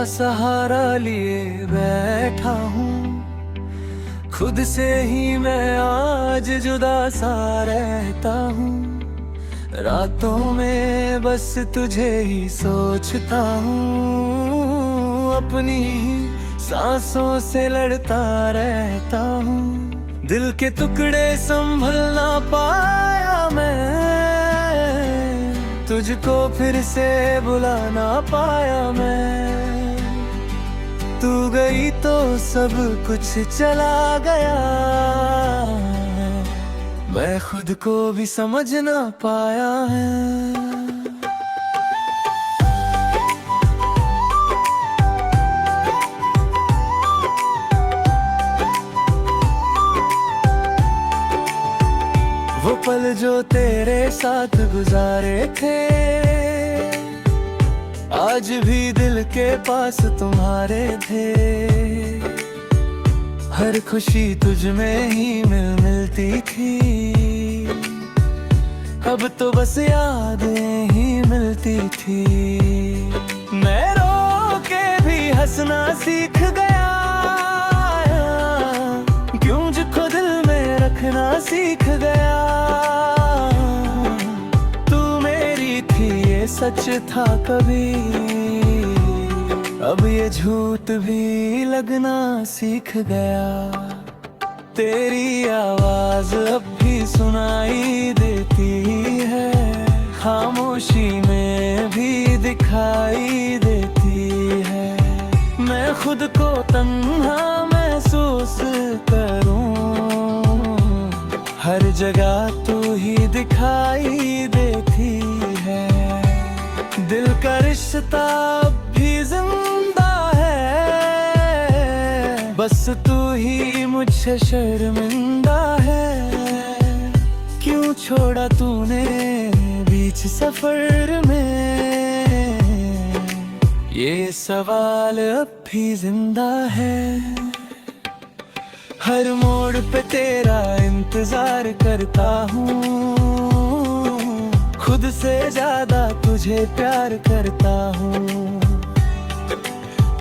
सहारा लिए बैठा हूँ, खुद से ही मैं आज जुदा सा रहता हूँ। रातों में बस तुझे ही सोचता हूँ, अपनी ही सांसों से लड़ता रहता हूँ। दिल के टुकड़े संभल ना पाया मैं, तुझको फिर से बुला ना पाया मैं। तू गई तो सब कुछ चला गया, मैं खुद को भी समझ ना पाया है। वो पल जो तेरे साथ गुजारे थे, आज भी दिल के पास तुम्हारे थे। हर खुशी तुझ में ही मिलती थी, अब तो बस यादें ही मिलती थी। मैं रो के भी हंसना सीख गया, क्यों मुझको दिल में रखना सीख गया। तू मेरी थी ये सच था कभी, अब ये झूठ भी लगना सीख गया। तेरी आवाज अब भी सुनाई देती है, खामोशी में भी दिखाई देती है। मैं खुद को तन्हा महसूस करूं, हर जगह तू ही दिखाई देती है। दिल का रिश्ता अब भी जिंदा है, बस तू ही मुझसे शर्मिंदा है। क्यों छोड़ा तूने बीच सफर में, ये सवाल अब भी जिंदा है। हर मोड़ पे तेरा इंतजार करता हूँ, खुद से ज्यादा तुझे प्यार करता हूँ।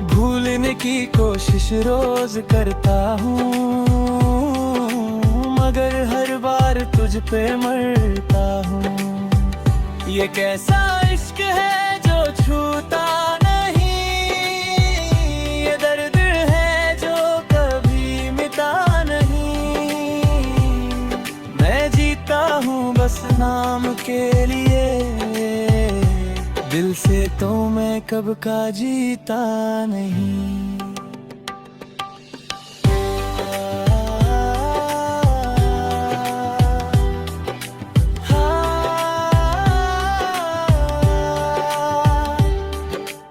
भूलने की कोशिश रोज करता हूँ, मगर हर बार तुझ पे मरता हूँ। ये कैसा इश्क है जो छूता नहीं, ये दर्द है जो कभी मिटा नहीं। मैं जीता हूँ बस नाम के लिए, दिल से तो मैं कब का जीता नहीं।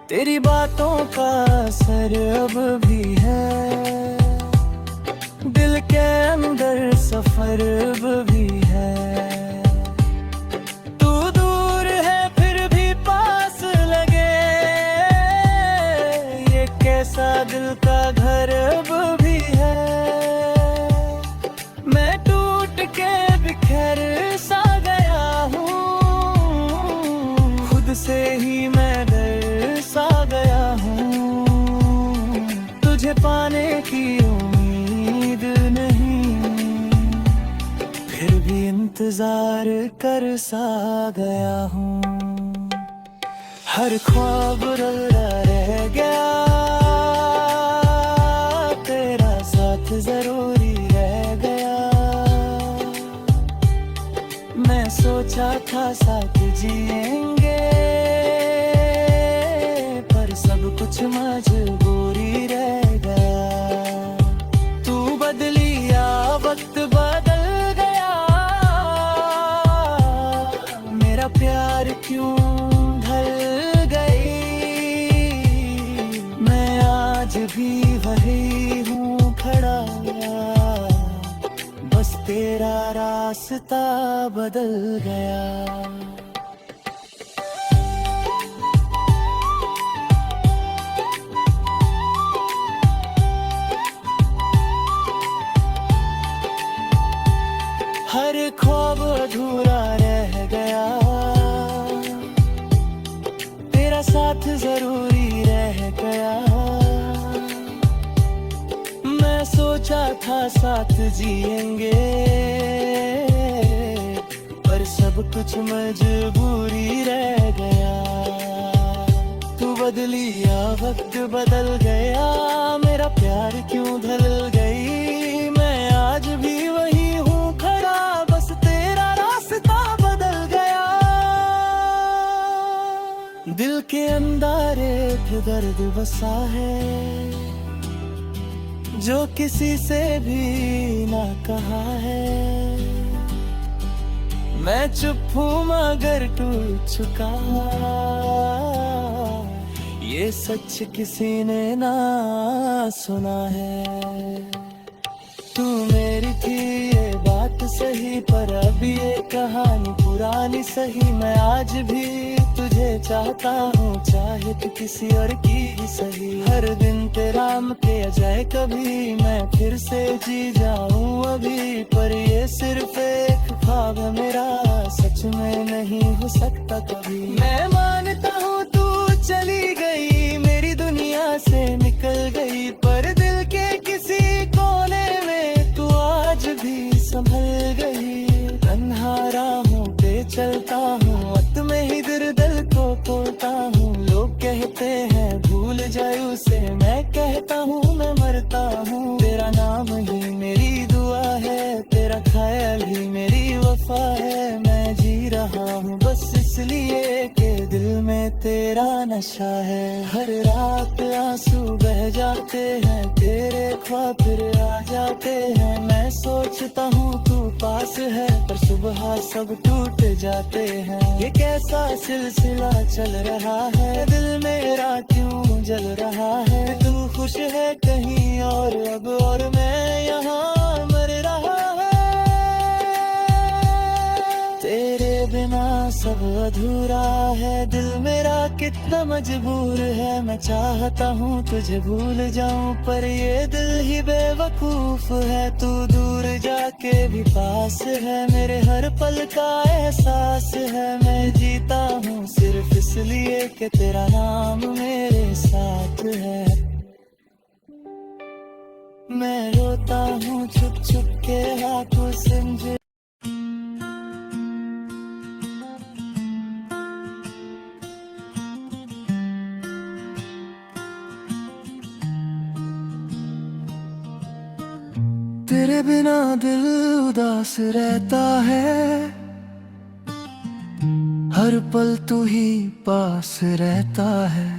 तेरी बातों का असर अब भी है, दिल के अंदर सफर अब भी है। तू दूर है फिर भी पास लगे, ये कैसा दिल का घर अब भी है। मैं टूट के बिखर सा गया हूँ, खुद से ही मैं डर सा गया हूँ। तुझे पाने की उम्मीद नहीं, फिर भी इंतजार कर सा गया हूँ। हर ख्वाब रुला रह गया, तेरा साथ जरूरी रह गया। मैं सोचा था साथ जिएंगे, पर सब कुछ मजबूरी रह गया। तू बदली या वक्त बदल गया, मेरा प्यार क्यों ढल गई। मैं आज भी वही हूँ खड़ा, बस तेरा रास्ता बदल गया। हर ख्वाब अधूरा रह गया, तेरा साथ जरूरी रह गया। सोचा था साथ जिएंगे, पर सब कुछ मजबूरी रह गया। तू बदली या वक्त बदल गया, मेरा प्यार क्यों ढल गई। मैं आज भी वही हूँ खड़ा, बस तेरा रास्ता बदल गया। दिल के अंदर एक दर्द बसा है, जो किसी से भी ना कहा है। मैं चुप हूँ मगर टूट चुका, ये सच किसी ने ना सुना है। तू मेरी थी ये बात सही, पर अब ये कहानी पुरानी सही। मैं आज भी तुझे चाहता हूँ, चाहे तू किसी और की ही सही। हर दिन तेरा के अजय कभी मैं फिर से जी जाऊँ अभी, पर ये सिर्फ एक ख्वाब है मेरा, सच में नहीं हो सकता कभी। मैं मानता हूँ तू चली गई, मेरी दुनिया से निकल गई, पर दिल के किसी कोने में तू आज भी संभल गई। तन्हा राहों पे चलता हूँ, वक्त में ही दिल को तोड़ता हूँ। लोग कहते हैं भूल जाए उसे, मैं कहता हूँ मैं मरता हूँ। तेरा नाम ही मेरी दुआ है, तेरा ख्याल ही मेरी वफा है। मैं जी रहा हूँ बस इसलिए कि दिल में तेरा नशा है। हर रात आंसू बह जाते हैं, तेरे ख्वाब फिर आ जाते हैं। मैं सोचता हूँ तू पास है, पर सुबह सब टूट जाते हैं। ये कैसा सिलसिला चल रहा है, दिल मेरा क्यों जल रहा है। तू खुश है कहीं और अब, और मैं यहाँ मर रहा है। तेरे बिना सब अधूरा है, दिल मेरा कितना मजबूर है। मैं चाहता हूँ तुझे भूल जाऊं, पर ये दिल ही बेवकूफ है। तू दूर जाके भी पास है, मेरे हर पल का एहसास है। मैं जीता हूँ सिर्फ इसलिए कि तेरा नाम मेरे साथ है। मैं रोता हूँ छुप छुप के आंखों से मुझे। तेरे बिना दिल उदास रहता है, हर पल तू ही पास रहता है।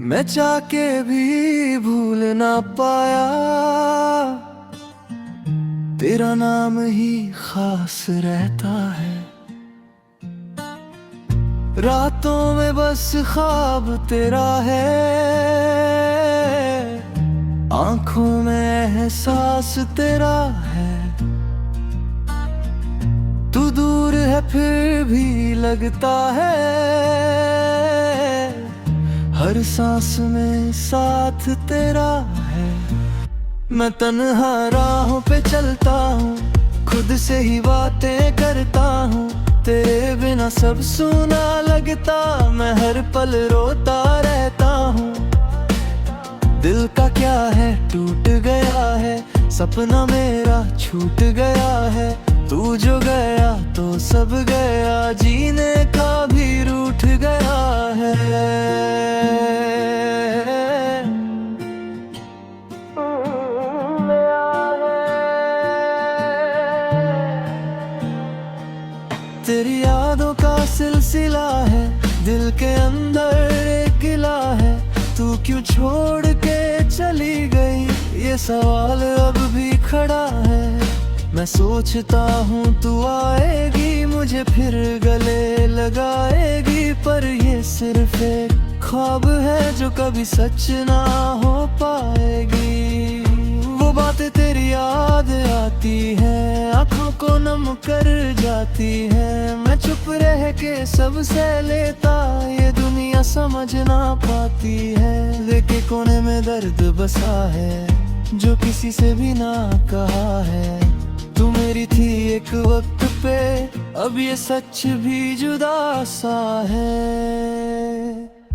मैं चाह के भी भूल ना पाया, तेरा नाम ही खास रहता है। रातों में बस ख्वाब तेरा है, आंखों में एहसास तेरा है। तू दूर है फिर भी लगता है, हर सांस में साथ तेरा है। मैं तन्हा राहों पे चलता हूँ, खुद से ही बातें करता हूँ। तेरे बिना सब सुना लगता, मैं हर पल रोता रहता हूँ। दिल का क्या है टूट गया है, सपना मेरा छूट गया है। तू जो गया तो सब गया, जीने का भी रूठ गया है। तेरी यादों का सिलसिला है, दिल के अंदर एक गिला है। तू क्यों छोड़ के चली गई, ये सवाल अब भी खड़ा है। मैं सोचता हूँ तू आएगी, मुझे फिर गले लगाएगी, पर ये सिर्फ एक ख्वाब है जो कभी सच ना हो पाएगी। वो बातें तेरी याद आती है, आंखों को नम कर जाती है। मैं चुप रह के सबसे लेता, ये दुनिया समझ ना पाती है। लेके कोने में दर्द बसा है, जो किसी से भी ना कहा है। तू मेरी थी एक वक्त पे, अब ये सच भी जुदा सा है।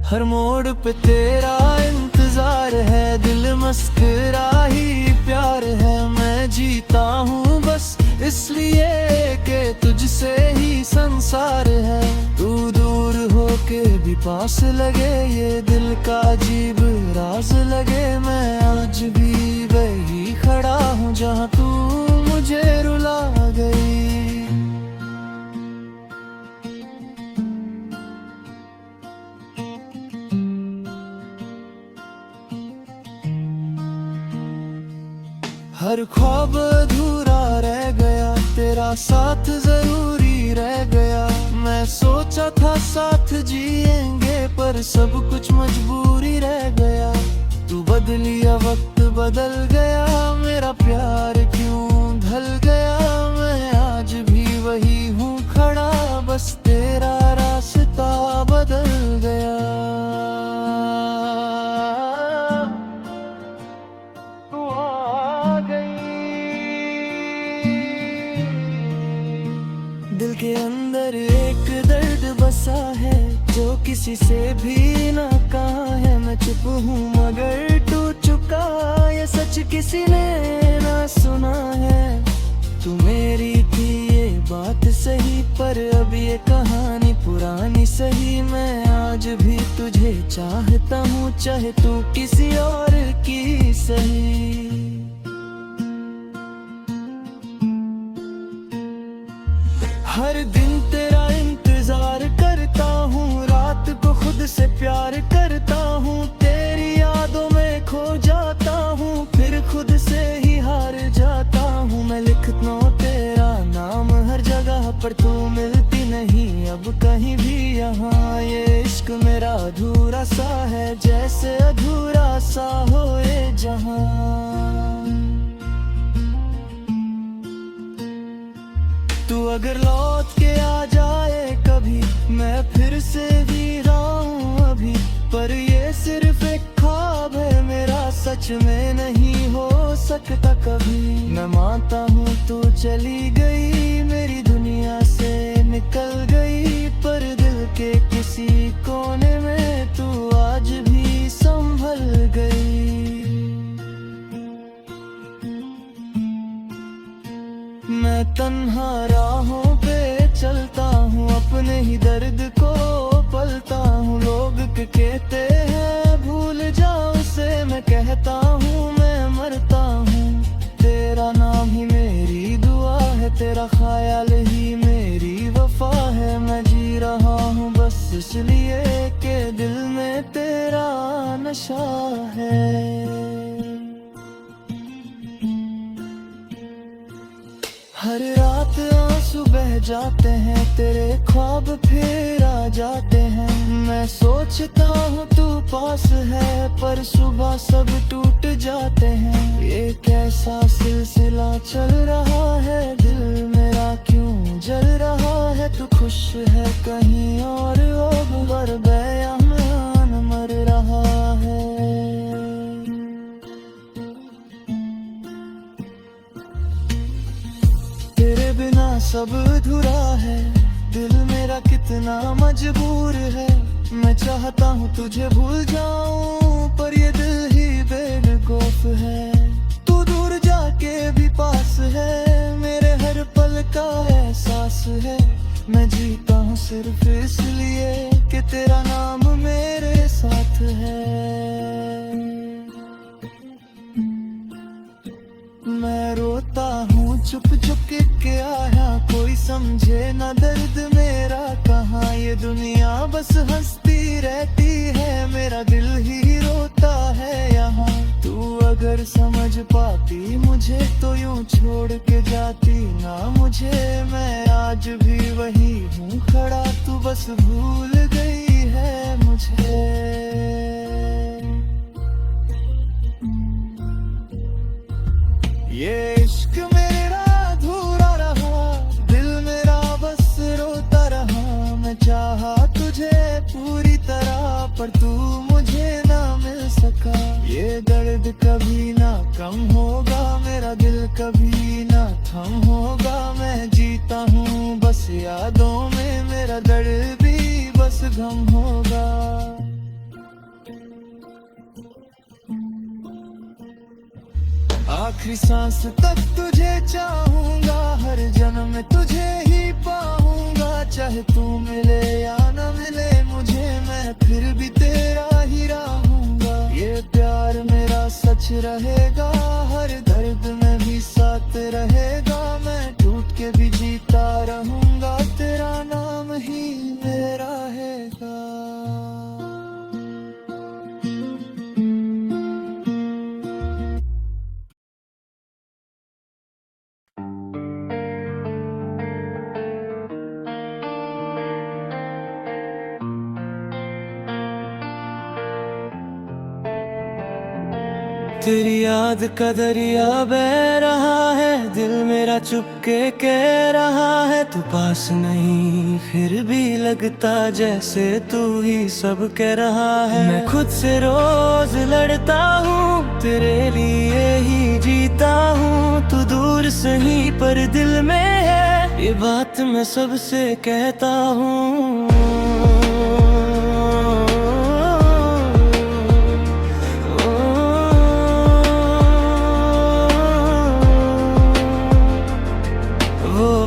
हर मोड़ पे तेरा इंतजार प्यार है, दिल मस्कुरा ही प्यार है। मैं जीता हूँ बस इसलिए कि तुझसे ही संसार है। तू दूर होके भी पास लगे, ये दिल का अजीब राज लगे। मैं आज भी वही खड़ा हूँ जहाँ तू मुझे रुला गई। हर ख्वाब अधूरा रह गया, तेरा साथ जरूरी रह गया। मैं सोचा था साथ जिएंगे, पर सब कुछ मजबूरी रह गया। तू बदली या वक्त बदल गया, मेरा प्यार क्यों ढल गया। मैं आज भी वही हूँ खड़ा, बस तेरा रास्ता बदल गया। दिल के अंदर एक दर्द बसा है, जो किसी से भी ना कहा है। मैं चुप हूँ मगर टूट चुका, ये सच किसी ने ना सुना है। तू मेरी थी ये बात सही, पर अब ये कहानी पुरानी सही। मैं आज भी तुझे चाहता हूँ, चाहे तू किसी और की सही। हर दिन तेरा इंतजार करता हूँ, रात को खुद से प्यार करता हूँ। तेरी यादों में खो जाता हूँ, फिर खुद से ही हार जाता हूँ। मैं लिखता हूँ तेरा नाम हर जगह, पर तू मिलती नहीं अब कहीं भी यहाँ। ये इश्क मेरा अधूरा सा है, जैसे अधूरा सा हो ये जहाँ। तू अगर लौट के आ जाए कभी, मैं फिर से जी रहा हूँ अभी। पर ये सिर्फ एक ख्वाब है मेरा, सच में नहीं हो सकता कभी। मैं मानता हूँ तू चली गई, मेरी दुनिया से निकल गई। पर दिल के किसी कोने में तू आज भी संभल गई। मैं तन्हा राहों पे चलता हूँ, अपने ही दर्द को पलता हूँ। लोग कहते हैं भूल जाओ उसे, मैं कहता हूँ मैं मरता हूँ। तेरा नाम ही मेरी दुआ है, तेरा ख्याल ही मेरी वफा है। मैं जी रहा हूँ बस इसलिए कि दिल में तेरा नशा है। हर रात आंसू बह जाते हैं, तेरे ख्वाब फिर आ जाते हैं। मैं सोचता हूँ तू पास है, पर सुबह सब टूट जाते हैं। ये कैसा सिलसिला चल रहा है, दिल मेरा क्यों जल रहा है। तू खुश है कहीं और अब बेयान मर रहा है। तेरे बिना सब अधूरा है, दिल मेरा कितना मजबूर है। मैं चाहता हूँ तुझे भूल जाऊं, पर ये दिल ही बेवकूफ है। तू दूर जाके भी पास है, मेरे हर पल का एहसास है। मैं जीता हूँ सिर्फ इसलिए कि तेरा नाम मेरे साथ है। मैं रोता हूँ चुप चुप के आया, कोई समझे ना दर्द मेरा कहाँ। ये दुनिया बस हंसती रहती है, मेरा दिल ही रोता है यहाँ। तू अगर समझ पाती मुझे तो यूं छोड़ के जाती ना मुझे। मैं आज भी वही हूँ खड़ा, तू बस भूल गई है मुझे। ये इश्क मेरा अधूरा रहा, दिल मेरा बस रोता रहा। मैं चाहा तुझे पूरी तरह, पर तू मुझे ना मिल सका। ये दर्द कभी ना कम होगा, मेरा दिल कभी ना थम होगा। मैं जीता हूँ बस यादों में, मेरा दर्द भी बस गम होगा। आखिरी सांस तक तुझे चाहूंगा, हर जन्म में तुझे ही पाऊंगा। चाहे तू मिले या न मिले मुझे, मैं फिर भी तेरा ही रहूंगा। ये प्यार मेरा सच रहेगा, हर दर्द में भी साथ रहेगा। मैं टूट के भी जीता रहूंगा, तेरा नाम ही मेरा रहेगा। तेरी याद का दरिया बह रहा है, दिल मेरा चुपके कह रहा है तू पास नहीं, फिर भी लगता जैसे तू ही सब कह रहा है। मैं खुद से रोज लड़ता हूँ, तेरे लिए ही जीता हूँ। तू दूर सही पर दिल में है, ये बात मैं सबसे कहता हूँ।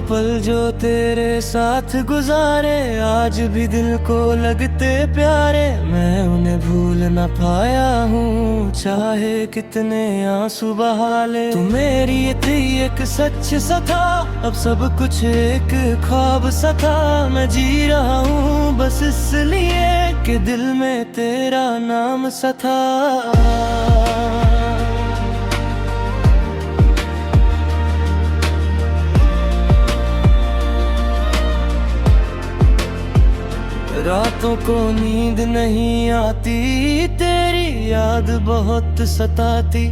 पल जो तेरे साथ गुजारे आज भी दिल को लगते प्यारे। मैं उन्हें भूल न पाया हूँ, चाहे कितने आंसू बहा ले। तू मेरी थी एक सच सा था, अब सब कुछ एक ख्वाब सा था। मैं जी रहा हूँ बस इसलिए कि दिल में तेरा नाम सा था। रातों को नींद नहीं आती, तेरी याद बहुत सताती।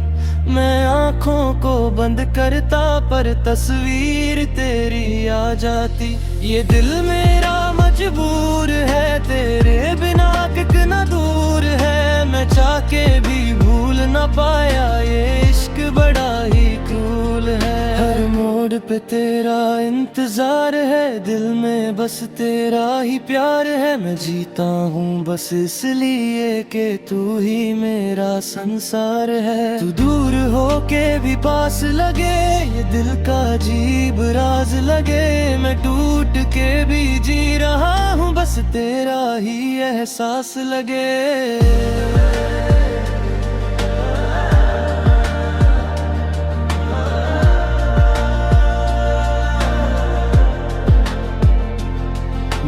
मैं आँखों को बंद करता पर तस्वीर तेरी आ जाती। ये दिल मेरा मजबूर है, तेरे बिना कितना दूर है। मैं चाह के भी भूल न पाया, ये इश्क बड़ा ही क्रूर है। हर मोड़ पे तेरा इंतजार है, दिल में बस तेरा ही प्यार है। मैं जीता हूँ बस इसलिए कि तू ही मेरा संसार है। तू दूर हो के भी पास लगे, ये दिल का अजीब राज लगे। मैं टूट के भी जी रहा हूँ, बस तेरा ही एहसास लगे।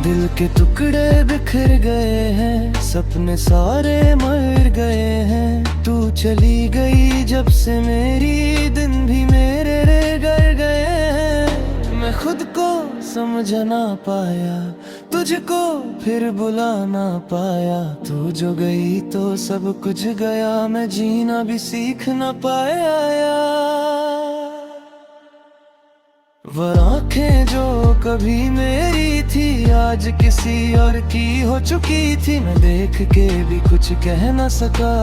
दिल के टुकड़े बिखर गए हैं, सपने सारे मर गए हैं। तू चली गई जब से मेरी दिन भी मेरे रह गए हैं। मैं खुद को समझ ना पाया, तुझको फिर बुला ना पाया। तू जो गई तो सब कुछ गया, मैं जीना भी सीख ना पाया। वह आँखें जो कभी मेरी थी आज किसी और की हो चुकी थी। मैं देख के भी कुछ कह न सका,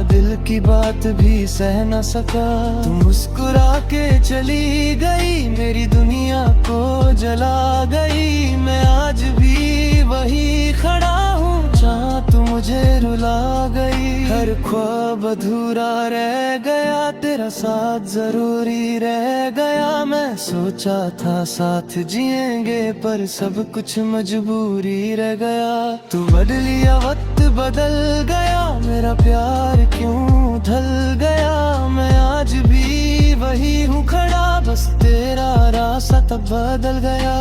दिल की बात भी सह न सका। तू मुस्कुरा के चली गई, मेरी दुनिया को जला गई। मैं आज भी वही खड़ा हूँ, जहाँ तू मुझे रुला गई। हर ख्वाब अधूरा रह गया, तेरा साथ जरूरी रह गया। मैं सोचा था साथ जिएंगे, पर सब कुछ मजबूरी रह गया। तू बदलिया वक्त बदल गया, मेरा प्यार क्यों ढल गया। मैं आज भी वही हूँ खड़ा, बस तेरा रास्ता तब बदल गया।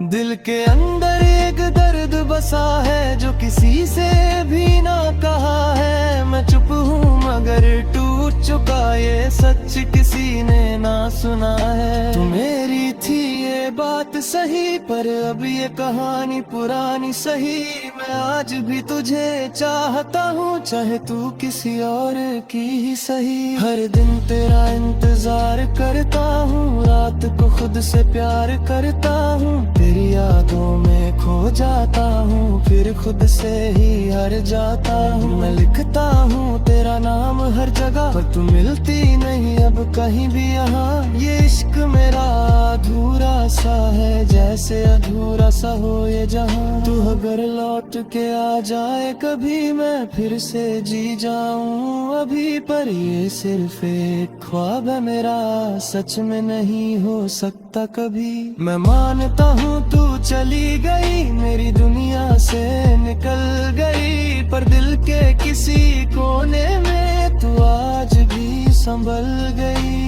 दिल के अंदर एक दर्द बसा है, जो किसी से भी ना कहा है। मैं चुप हूँ मगर टूट चुका, ये सच किसी ने ना सुना है। तू मेरी थी ये बात सही, पर अब ये कहानी पुरानी सही। मैं आज भी तुझे चाहता हूँ, चाहे तू किसी और की ही सही। हर दिन तेरा इंतजार करता हूँ, रात को खुद से प्यार करता हूँ। तेरी यादों में खो जाता हूँ, फिर फिर खुद से ही हार जाता हूँ। मैं लिखता हूँ तेरा नाम हर जगह, पर तू मिलती नहीं अब कहीं भी यहाँ। ये इश्क मेरा अधूरा सा है, जैसे अधूरा सा हो ये जहाँ। तू अगर लौट के आ जाए कभी, मैं फिर से जी जाऊं अभी। पर ये सिर्फ एक ख्वाब है मेरा, सच में नहीं हो सकता कभी। मैं मानता हूँ तू चली गई, मेरी दुनिया से निकल गई, पर दिल के किसी कोने में तू आज भी संभल गई।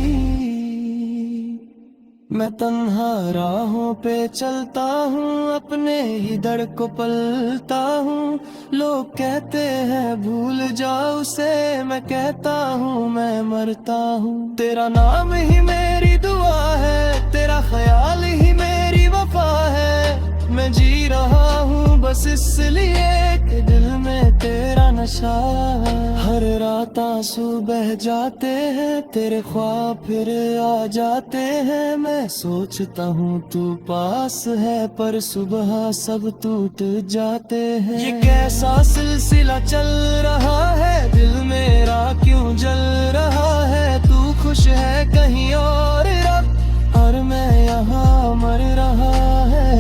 मैं तन्हा राहों पे चलता हूँ, अपने ही दर को पलता हूँ। लोग कहते हैं भूल जाओ उसे, मैं कहता हूँ मैं मरता हूँ। तेरा नाम ही मेरी दुआ है, तेरा ख्याल ही मेरी वफा है। मैं जी रहा हूँ बस इसलिए कि दिल में तेरा नशा है। हर रात आंसू बह जाते हैं, तेरे ख्वाब फिर आ जाते हैं। मैं सोचता हूँ तू पास है, पर सुबह सब टूट जाते हैं। ये कैसा सिलसिला चल रहा है, दिल मेरा क्यों जल रहा है। तू खुश है कहीं और अब, और मैं यहाँ मर रहा है।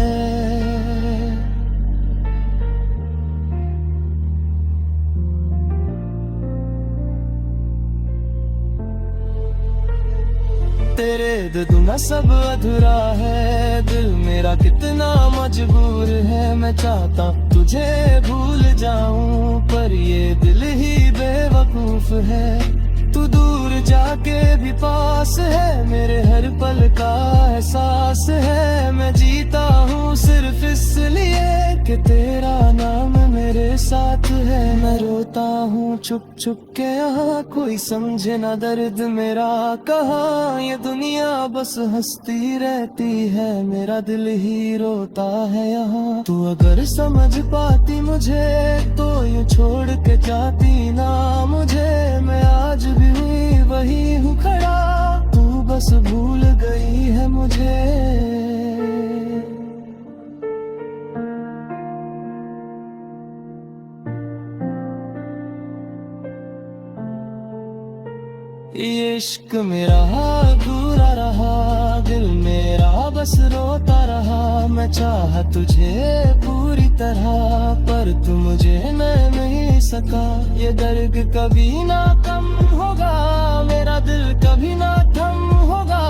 तेरे दुना सब अधूरा है, दिल मेरा कितना मजबूर है। मैं चाहता तुझे भूल जाऊं, पर ये दिल ही बेवकूफ है। तू दूर जाके भी पास है, मेरे हर पल का एहसास है। मैं जीता हूँ सिर्फ इसलिए कि तेरा नाम मेरे साथ है। मैं रोता हूँ चुप चुप के यहाँ, कोई समझे ना दर्द मेरा कहाँ। ये दुनिया बस हंसती रहती है, मेरा दिल ही रोता है यहाँ। तू अगर समझ पाती मुझे तो यूँ छोड़ के जाती ना मुझे। मैं आज भी वही हूँ खड़ा, तू बस भूल गई है मुझे। ये इश्क मेरा अधूरा रहा, दिल मेरा बस रोता रहा। मैं चाहा तुझे पूरी तरह, पर तू मुझे मैं नहीं सका। ये दर्द कभी ना कम होगा, मेरा दिल कभी ना थम होगा।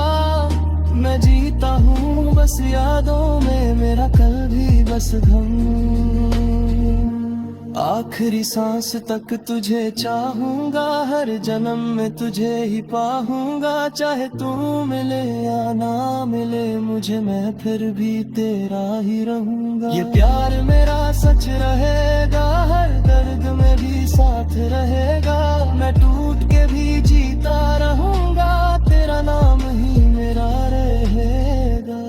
मैं जीता हूँ बस यादों में, मेरा कल भी बस गम। आखिरी सांस तक तुझे चाहूंगा, हर जन्म में तुझे ही पाऊंगा। चाहे तू मिले या ना मिले मुझे, मैं फिर भी तेरा ही रहूंगा। ये प्यार मेरा सच रहेगा, हर दर्द में भी साथ रहेगा। मैं टूट के भी जीता रहूंगा, तेरा नाम ही मेरा रहेगा।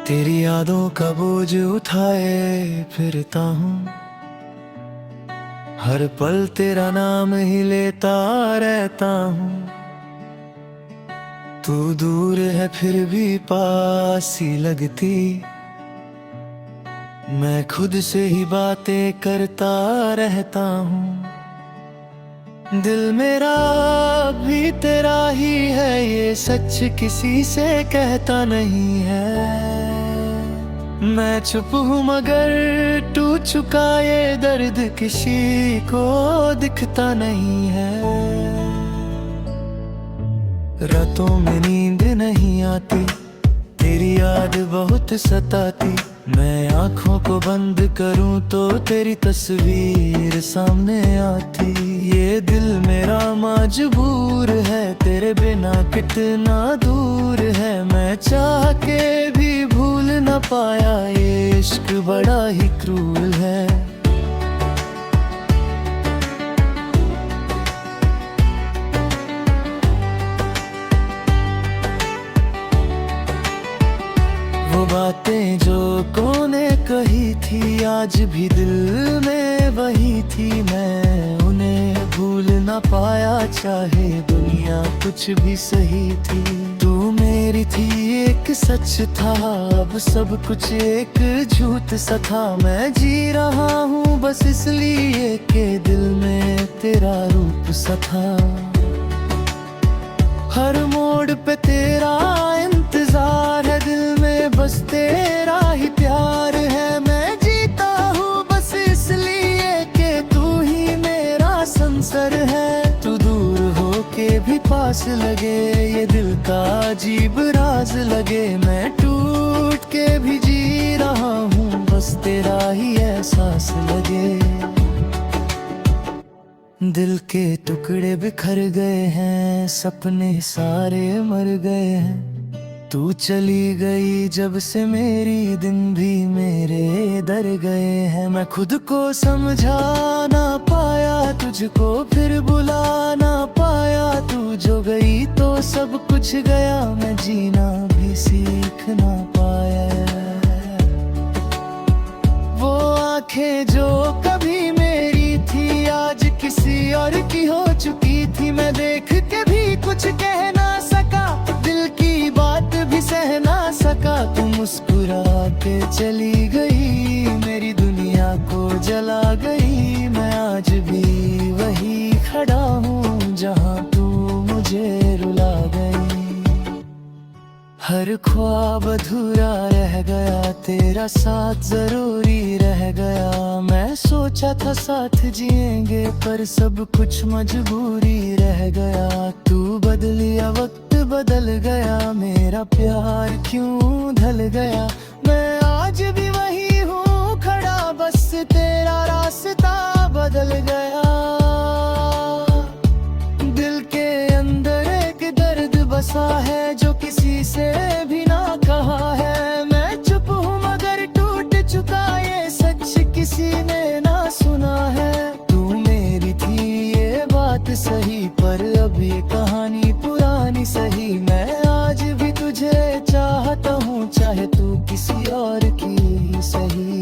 तेरी यादों का बोझ उठाए फिरता हूँ, हर पल तेरा नाम ही लेता रहता हूँ। तू दूर है फिर भी पास ही लगती, मैं खुद से ही बातें करता रहता हूँ। दिल मेरा भी तेरा ही है, ये सच किसी से कहता नहीं है। मैं चुप हूँ मगर टूट चुका ये दर्द किसी को दिखता नहीं है। रातों में नींद नहीं आती, तेरी याद बहुत सताती। मैं आँखों को बंद करूँ तो तेरी तस्वीर सामने आती। ये दिल मेरा मजबूर है, तेरे बिना कितना दूर है। मैं चाह के भी भूल न पाया, ये इश्क बड़ा ही क्रूर है। थी आज भी दिल में वही थी, मैं उन्हें भूल ना पाया चाहे दुनिया कुछ भी सही थी। तू मेरी थी एक सच था, अब सब कुछ एक झूठ सा था। मैं जी रहा हूँ बस इसलिए कि दिल में तेरा रूप सा था। हर मोड़ पे तेरा इंतजार है, दिल में बस तेरा ही प्यार है। मैं जीता हूँ बस इसलिए कि तू ही मेरा संसर है। तू दूर हो के भी पास लगे, ये दिल का अजीब राज लगे। मैं टूट के भी जी रहा हूँ, बस तेरा ही एहसास लगे। दिल के टुकड़े बिखर गए हैं, सपने सारे मर गए हैं। तू चली गई जब से मेरी दिन भी मेरे दर गए हैं। मैं खुद को समझा ना पाया, तुझको फिर बुला ना पाया। तू जो गई तो सब कुछ गया, मैं जीना भी सीख ना पाया। वो आंखें जो कभी मेरी थी आज किसी और की हो चुकी थी। मैं देख के भी कुछ कह ना सका, दिल की बात भी सह ना सका। तू मुस्कुरा के चली गई, मेरी दुनिया को जला गई। मैं आज भी वही खड़ा हूँ जहाँ तू मुझे रुला गई। हर ख्वाब अधूरा रह गया, तेरा साथ जरूरी रह गया। मैं सोचा था साथ जिएंगे, पर सब कुछ मजबूरी रह गया। तू बदलिया वक्त बदल गया, मेरा प्यार क्यों ढल गया। मैं आज भी वही हूँ खड़ा, बस तेरा रास्ता बदल गया। दिल के अंदर एक दर्द बसा है जो किसी से भी ना कहा है। मैं चुप हूँ मगर टूट चुका ये सच किसी ने ना सुना है। तू मेरी थी ये बात सही, पर अब ये कहानी पुरानी सही। मैं आज भी तुझे चाहता हूँ, चाहे तू किसी और की सही।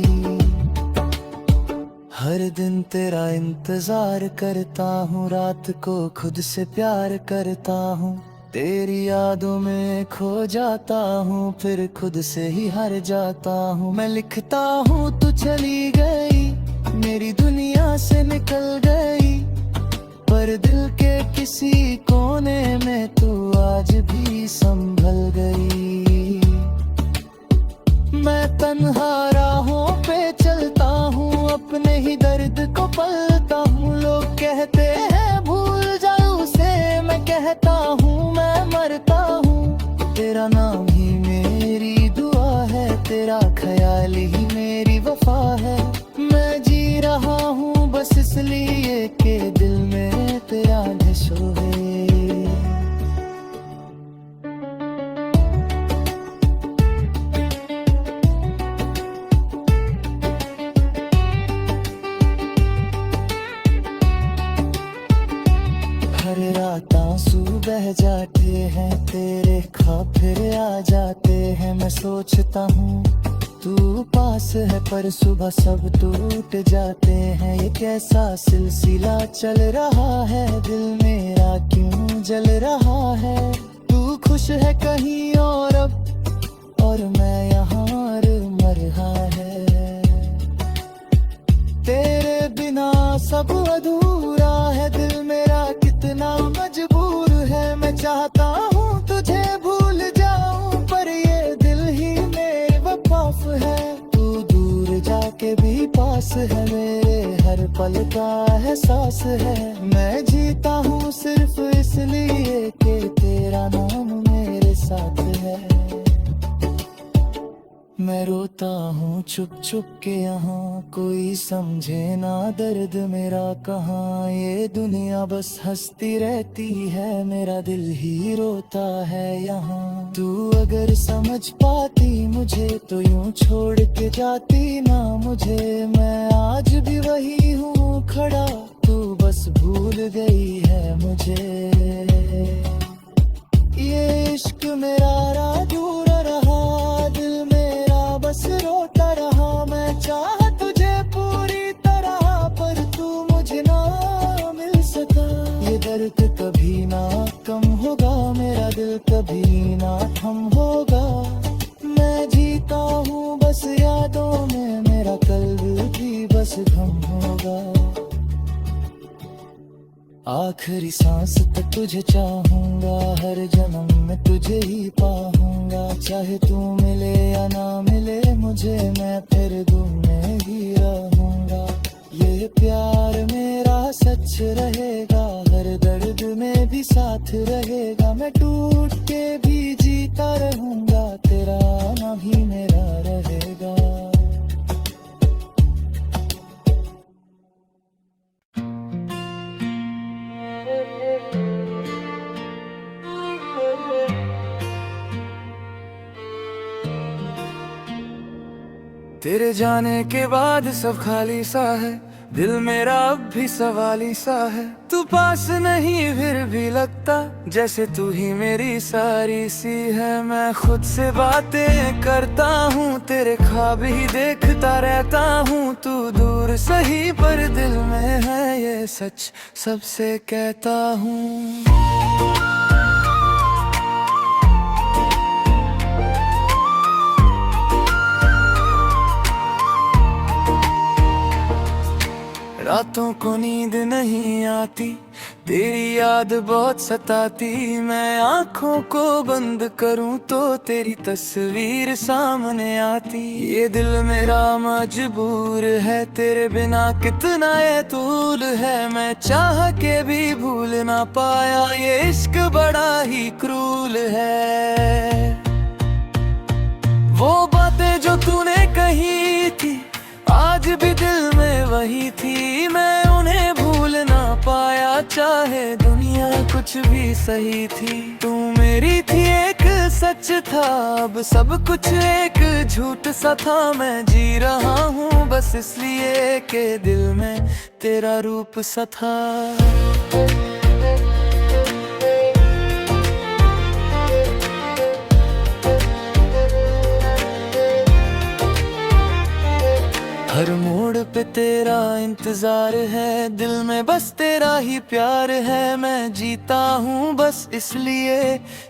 हर दिन तेरा इंतजार करता हूँ, रात को खुद से प्यार करता हूँ। तेरी यादों में खो जाता हूँ, फिर खुद से ही हार जाता हूँ। मैं लिखता हूँ तू चली गई, मेरी दुनिया से निकल गई। पर दिल के किसी कोने में तू आज भी संभल गई। मैं तन्हा राहों पे चलता हूँ, अपने ही दर्द को पलता हूँ। लोग कहते हैं भूल जाओ उसे, मैं कहता हूँ मैं मरता हूँ। तेरा नाम ही मेरी दुआ है, तेरा ख्याल ही मेरी वफा है। मैं जी रहा हूँ बस इसलिए कि दिल में तेरा नशो है। हर रात आंसू बह जाते हैं, तेरे ख्वाब फिर आ जाते हैं। मैं सोचता हूँ तू पास है, पर सुबह सब टूट जाते हैं। ये कैसा सिलसिला चल रहा है, दिल मेरा क्यों जल रहा है। तू खुश है कहीं और अब, और मैं यहाँ मर रहा है। तेरे बिना सब अधूरा है, दिल मेरा कितना मजबूर है। मैं चाहता हूँ तुझे भूल जाऊं, पर ये दिल ही मेरे वफाफ है। तू दूर जाके भी पास है, मेरे हर पल का एहसास है। मैं जीता हूँ सिर्फ इसलिए कि तेरा नाम मेरे साथ है। मैं रोता हूँ चुप चुप के यहाँ, कोई समझे ना दर्द मेरा कहाँ। ये दुनिया बस हंसती रहती है, मेरा दिल ही रोता है यहाँ। तू अगर समझ पाती मुझे तो यूं छोड़ के जाती ना मुझे। मैं आज भी वही हूँ खड़ा, तू बस भूल गई है मुझे। ये इश्क मेरा अधूरा रहा, दिल मेरा बस रोता रहा। मैं चाह फर्क कभी ना कम होगा, मेरा दिल कभी ना थम होगा। मैं जीता हूँ बस यादों में, मेरा कल्ब भी बस गम होगा। आखिरी सांस तक तुझे चाहूंगा, हर जन्म में तुझे ही पाऊंगा। चाहे तू मिले या ना मिले मुझे, मैं फिर दूर में ही रहूंगा। ये प्यार मेरा सच रहेगा, हर दर्द में भी साथ रहेगा। मैं टूट के भी जीता रहूंगा, तेरा ना भी मेरा रहेगा। तेरे जाने के बाद सब खाली सा है, दिल मेरा अब भी सवाली सा है। तू पास नहीं फिर भी लगता, जैसे तू ही मेरी सारी सी है। मैं खुद से बातें करता हूँ, तेरे ख्वाब ही देखता रहता हूँ। तू दूर सही पर दिल में है, ये सच सबसे कहता हूँ। रातों को नींद नहीं आती, तेरी याद बहुत सताती। मैं आँखों को बंद करूँ तो तेरी तस्वीर सामने आती। ये दिल मेरा मजबूर है, तेरे बिना कितना ये तूल है। मैं चाह के भी भूल ना पाया, ये इश्क बड़ा ही क्रूल है। वो बातें जो तूने कही थी, आज भी दिल में वही थी। मैं उन्हें भूल ना पाया, चाहे दुनिया कुछ भी सही थी। तू मेरी थी एक सच था, अब सब कुछ एक झूठ सा था। मैं जी रहा हूँ बस इसलिए कि दिल में तेरा रूप सा था। हर मोड़ पे तेरा इंतजार है, दिल में बस तेरा ही प्यार है। मैं जीता हूँ बस इसलिए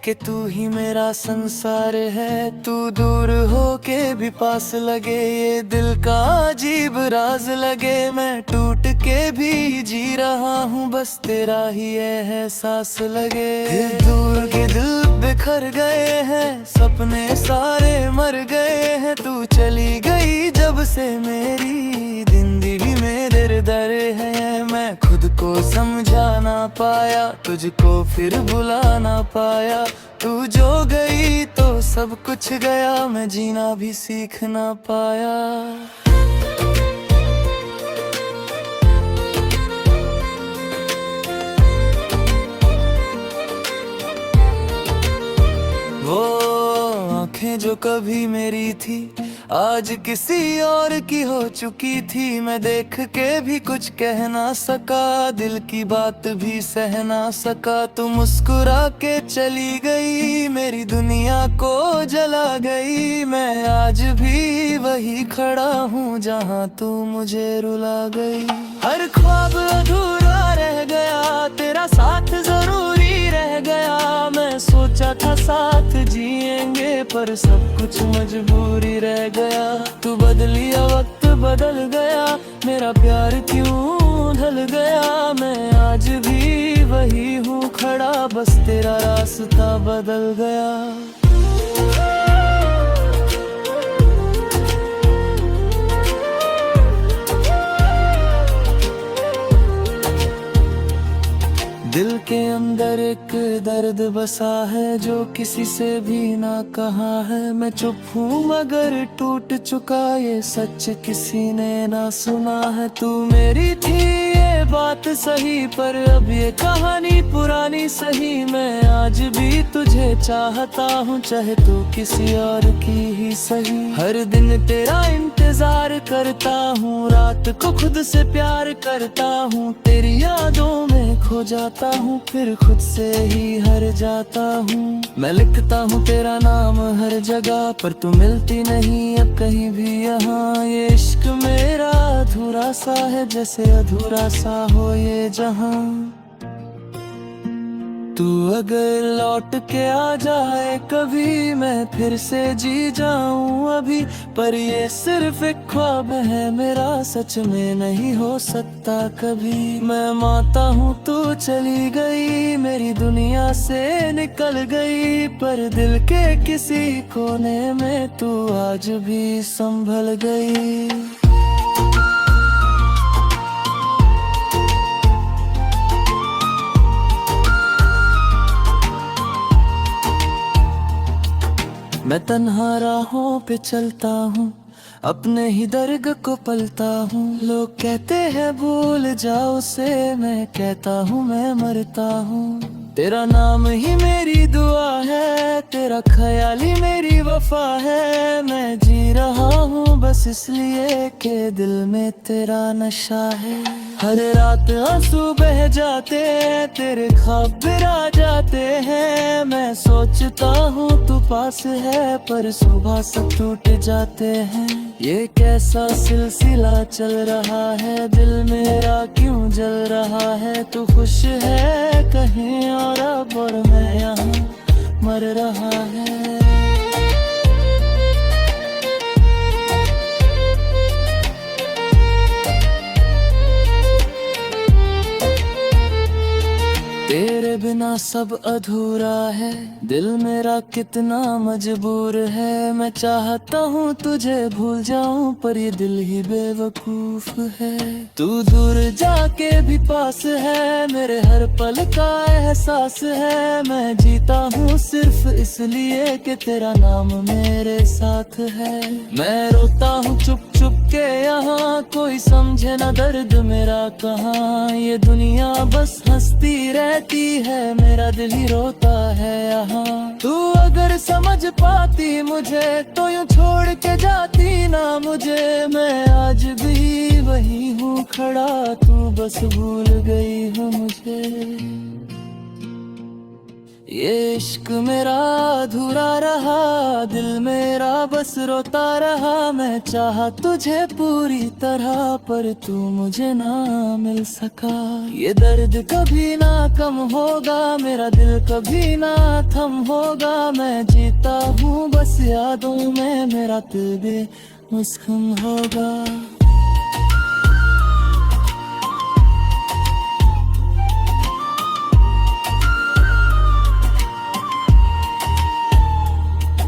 कि तू ही मेरा संसार है। तू दूर हो के भी पास लगे, ये दिल का अजीब राज लगे। मैं टूट के भी जी रहा हूँ, बस तेरा ही एहसास लगे। दिल दूर के दिल बिखर गए हैं, सपने सारे मर गए हैं। तू चली गई जब से मेरी जिंदगी में दर दर है। मैं खुद को समझा ना पाया, तुझको फिर बुला ना पाया। तू जो गई तो सब कुछ गया, मैं जीना भी सीख ना पाया। वो आंखें जो कभी मेरी थी, आज किसी और की हो चुकी थी। मैं देख के भी कुछ कह ना सका, दिल की बात भी सह ना सका। तू मुस्कुरा के चली गई, मेरी दुनिया को जला गई। मैं आज भी वही खड़ा हूँ जहाँ तू मुझे रुला गई। हर ख्वाब अधूरा रह गया, तेरा साथ जरूरी रह गया। मैं सोचा था साथ जिएंगे, पर सब कुछ मजबूरी रह गया। तू बदली वक्त बदल गया, मेरा प्यार क्यों ढल गया। मैं आज भी वही हूँ खड़ा, बस तेरा रास्ता बदल गया। दिल के अंदर एक दर्द बसा है, जो किसी से भी ना कहा है। मैं चुप हूँ मगर टूट चुका, ये सच किसी ने ना सुना है। तू मेरी थी ये बात सही, पर अब ये कहानी पुरानी सही। मैं आज भी तुझे चाहता हूँ, चाहे तू किसी और की ही सही। हर दिन तेरा इंतजार करता हूँ, रात को खुद से प्यार करता हूँ। तेरी यादों में खो जाता हूँ, फिर खुद से ही हर जाता हूँ। मैं लिखता हूँ तेरा नाम हर जगह, पर तू मिलती नहीं अब कहीं भी यहाँ। ये इश्क मेरा अधूरा सा है, जैसे अधूरा सा हो ये जहाँ। तू अगर लौट के आ जाए कभी, मैं फिर से जी जाऊं अभी। पर ये सिर्फ एक ख्वाब है मेरा, सच में नहीं हो सकता कभी। मैं मानता हूँ तू चली गई, मेरी दुनिया से निकल गई, पर दिल के किसी कोने में तू आज भी संभल गई। मैं तन्हा राहों पे चलता हूँ, अपने ही दर्द को पलता हूँ। लोग कहते हैं भूल जाओ उसे, मैं कहता हूँ मैं मरता हूँ। तेरा नाम ही मेरी दुआ है, तेरा ख्याल ही मेरी वफा है। मैं जी रहा हूँ बस इसलिए कि दिल में तेरा नशा है। हर रात आंसू बह जाते हैं, तेरे ख्वाब बिरा जाते हैं। मैं सोचता हूँ तू पास है, पर सुबह सब टूट जाते हैं। ये कैसा सिलसिला चल रहा है, दिल मेरा क्यों जल रहा है। तू खुश है कहीं और अब, और मैं यहाँ मर रहा है। तेरे बिना सब अधूरा है, दिल मेरा कितना मजबूर है। मैं चाहता हूँ तुझे भूल जाऊं, पर ये दिल ही बेवकूफ है। तू दूर जाके भी पास है, मेरे हर पल का एहसास है। मैं जीता हूँ सिर्फ इसलिए कि तेरा नाम मेरे साथ है। मैं रोता हूँ चुप चुप के यहाँ, कोई समझे ना दर्द मेरा कहाँ। ये दुनिया बस हंसती रहती है, मेरा दिल ही रोता है यहाँ। तू अगर समझ पाती मुझे तो यूं छोड़ के जाती ना मुझे। मैं आज भी वही हूँ खड़ा, तू बस भूल गई हो मुझे। ये इश्क मेरा अधूरा रहा, दिल मेरा बस रोता रहा। मैं चाहा तुझे पूरी तरह, पर तू मुझे ना मिल सका। ये दर्द कभी ना कम होगा, मेरा दिल कभी ना थम होगा। मैं जीता हूँ बस यादों में, मेरा दिल भी मुस्कुन होगा।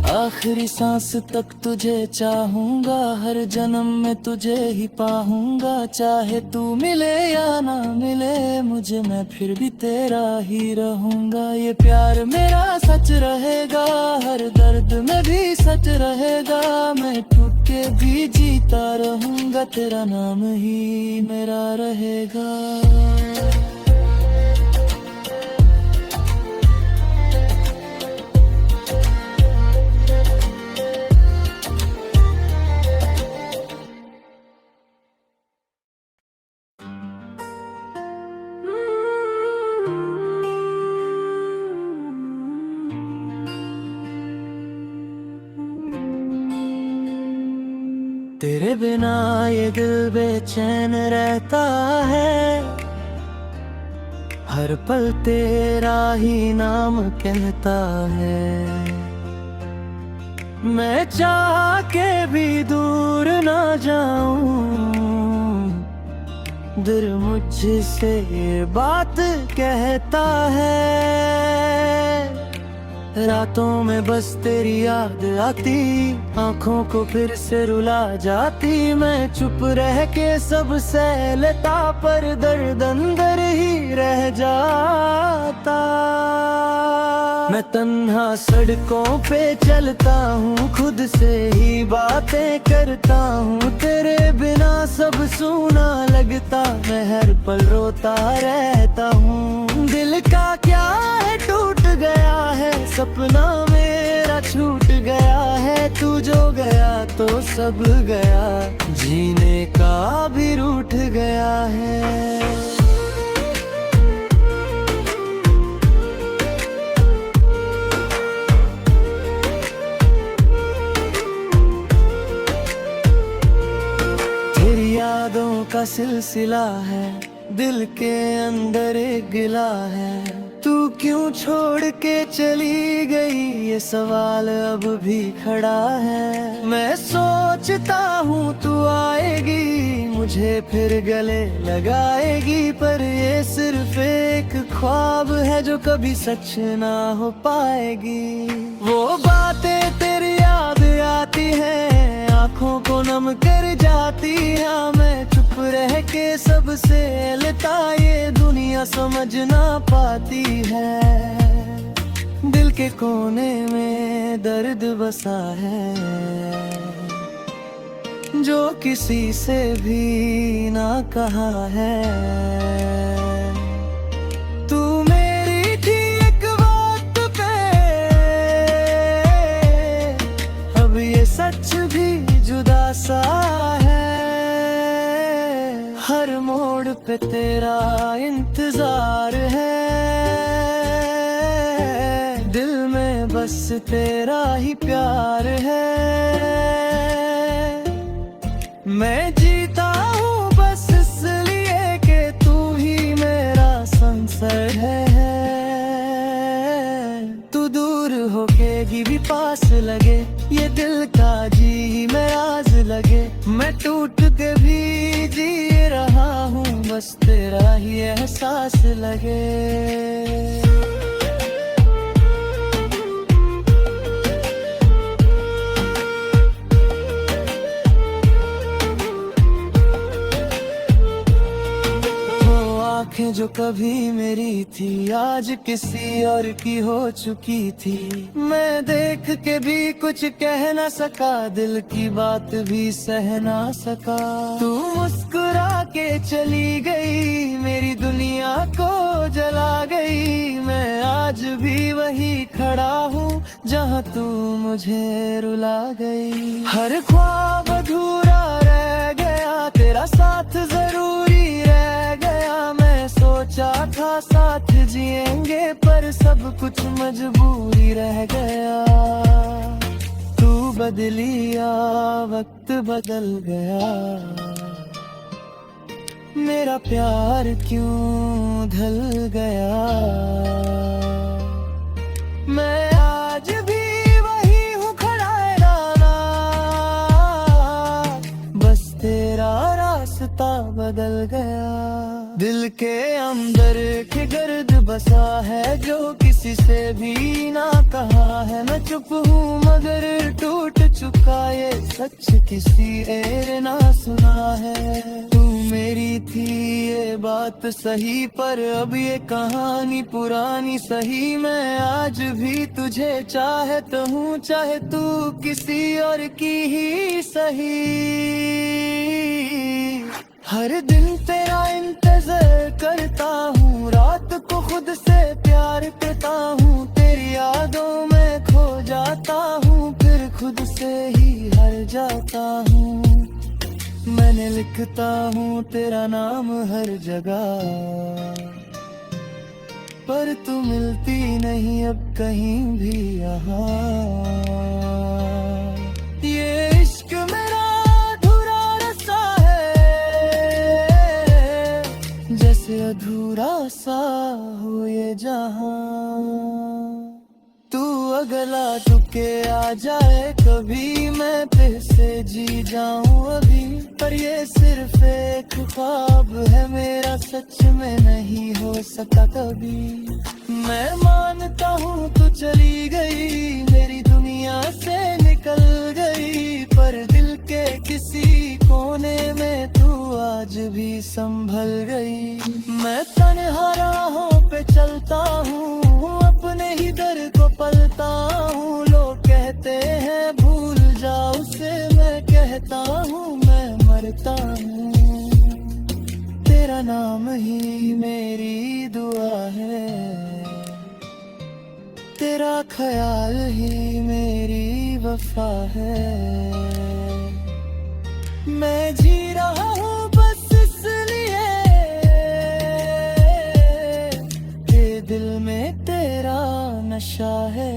आखिरी सांस तक तुझे चाहूंगा, हर जन्म में तुझे ही पाऊंगा। चाहे तू मिले या ना मिले मुझे, मैं फिर भी तेरा ही रहूंगा। ये प्यार मेरा सच रहेगा, हर दर्द में भी सच रहेगा। मैं टूट के भी जीता रहूंगा, तेरा नाम ही मेरा रहेगा। तेरे बिना ये दिल बेचैन रहता है, हर पल तेरा ही नाम कहता है। मैं चाह के भी दूर ना जाऊं, दिल मुझसे ये बात कहता है। रातों में बस तेरी याद आती, आंखों को फिर से रुला जाती। मैं चुप रह के सब सह लेता, पर दर्द अंदर ही रह जाता। मैं तन्हा सड़कों पे चलता हूँ, खुद से ही बातें करता हूँ। तेरे बिना सब सूना लगता, मैं हर पल रोता रहता हूँ। दिल का क्या है टूट गया है, सपना मेरा छूट गया है। तू जो गया तो सब गया, जीने का भी रूठ गया है। तेरी यादों का सिलसिला है, दिल के अंदर एक गिला है। तू क्यों छोड़ के चली गई, ये सवाल अब भी खड़ा है। मैं सोचता हूँ तू आएगी, मुझे फिर गले लगाएगी, पर ये सिर्फ एक ख्वाब है जो कभी सच ना हो पाएगी। वो बातें तेरी याद आती हैं, आँखों को नम कर जाती है। मैं चुप रह के सबसे लेता, ये दुनिया समझ ना पाती है। दिल के कोने में दर्द बसा है, जो किसी से भी ना कहा है। तू मेरी थी एक वक्त पे, अब ये सच भी जुदा सा है। हर मोड़ पे तेरा इंतजार है, दिल में बस तेरा ही प्यार है। मैं जीता हूँ बस इसलिए कि तू ही मेरा संसर है। तू दूर होके भी पास लगे, ये दिल का जी में राज लगे। मैं टूट के भी जी रहा हूँ, बस तेरा ही एहसास लगे। आँखें जो कभी मेरी थी, आज किसी और की हो चुकी थी। मैं देख के भी कुछ कह ना सका, दिल की बात भी सह ना सका। तू मुस्कुरा के चली गई, मेरी दुनिया को जला गई। मैं आज भी वही खड़ा हूँ, जहाँ तू मुझे रुला गई। हर ख्वाब अधूरा रह गया, तेरा साथ जरूरी रह गया। सोचा था साथ जिएंगे, पर सब कुछ मजबूरी रह गया। तू बदलिया, वक्त बदल गया, मेरा प्यार क्यों ढल गया। मैं आज भी वही हूँ खड़ा है नाना, बस तेरा रास्ता बदल गया। दिल के अंदर के गर्द बसा है, जो किसी से भी ना कहा है। मैं चुप हूँ मगर टूट चुका, ये सच किसी और ना सुना है। तू मेरी थी ये बात सही, पर अब ये कहानी पुरानी सही। मैं आज भी तुझे चाहता हूँ, चाहे तू किसी और की ही सही। हर दिन तेरा इंतजार करता हूँ, रात को खुद से प्यार करता हूँ। तेरी यादों में खो जाता हूँ, फिर खुद से ही हार जाता हूँ। मैंने लिखता हूँ तेरा नाम हर जगह, पर तू मिलती नहीं अब कहीं भी यहाँ। ये इश्क मेरा अधूरा सा हो ये जहां। तू अगला झुके आ जाए कभी, मैं फिर से जी जाऊं अभी। पर ये सिर्फ एक ख्वाब है मेरा, सच में नहीं हो सका कभी। मैं मानता हूँ तू चली गई, मेरी दुनिया से निकल गई। पर दिल के किसी कोने में तू आज भी संभल गई। मैं तन्हा राहों पे चलता हूँ, अपने ही दर को पलता हूँ। लोग कहते हैं भूल जाओ उसे, मैं कहता हूँ मैं मरता हूँ। तेरा नाम ही मेरी दुआ है, तेरा ख्याल ही मेरी वफा है। मैं जी रहा हूँ बस इसलिए कि दिल में तेरा नशा है।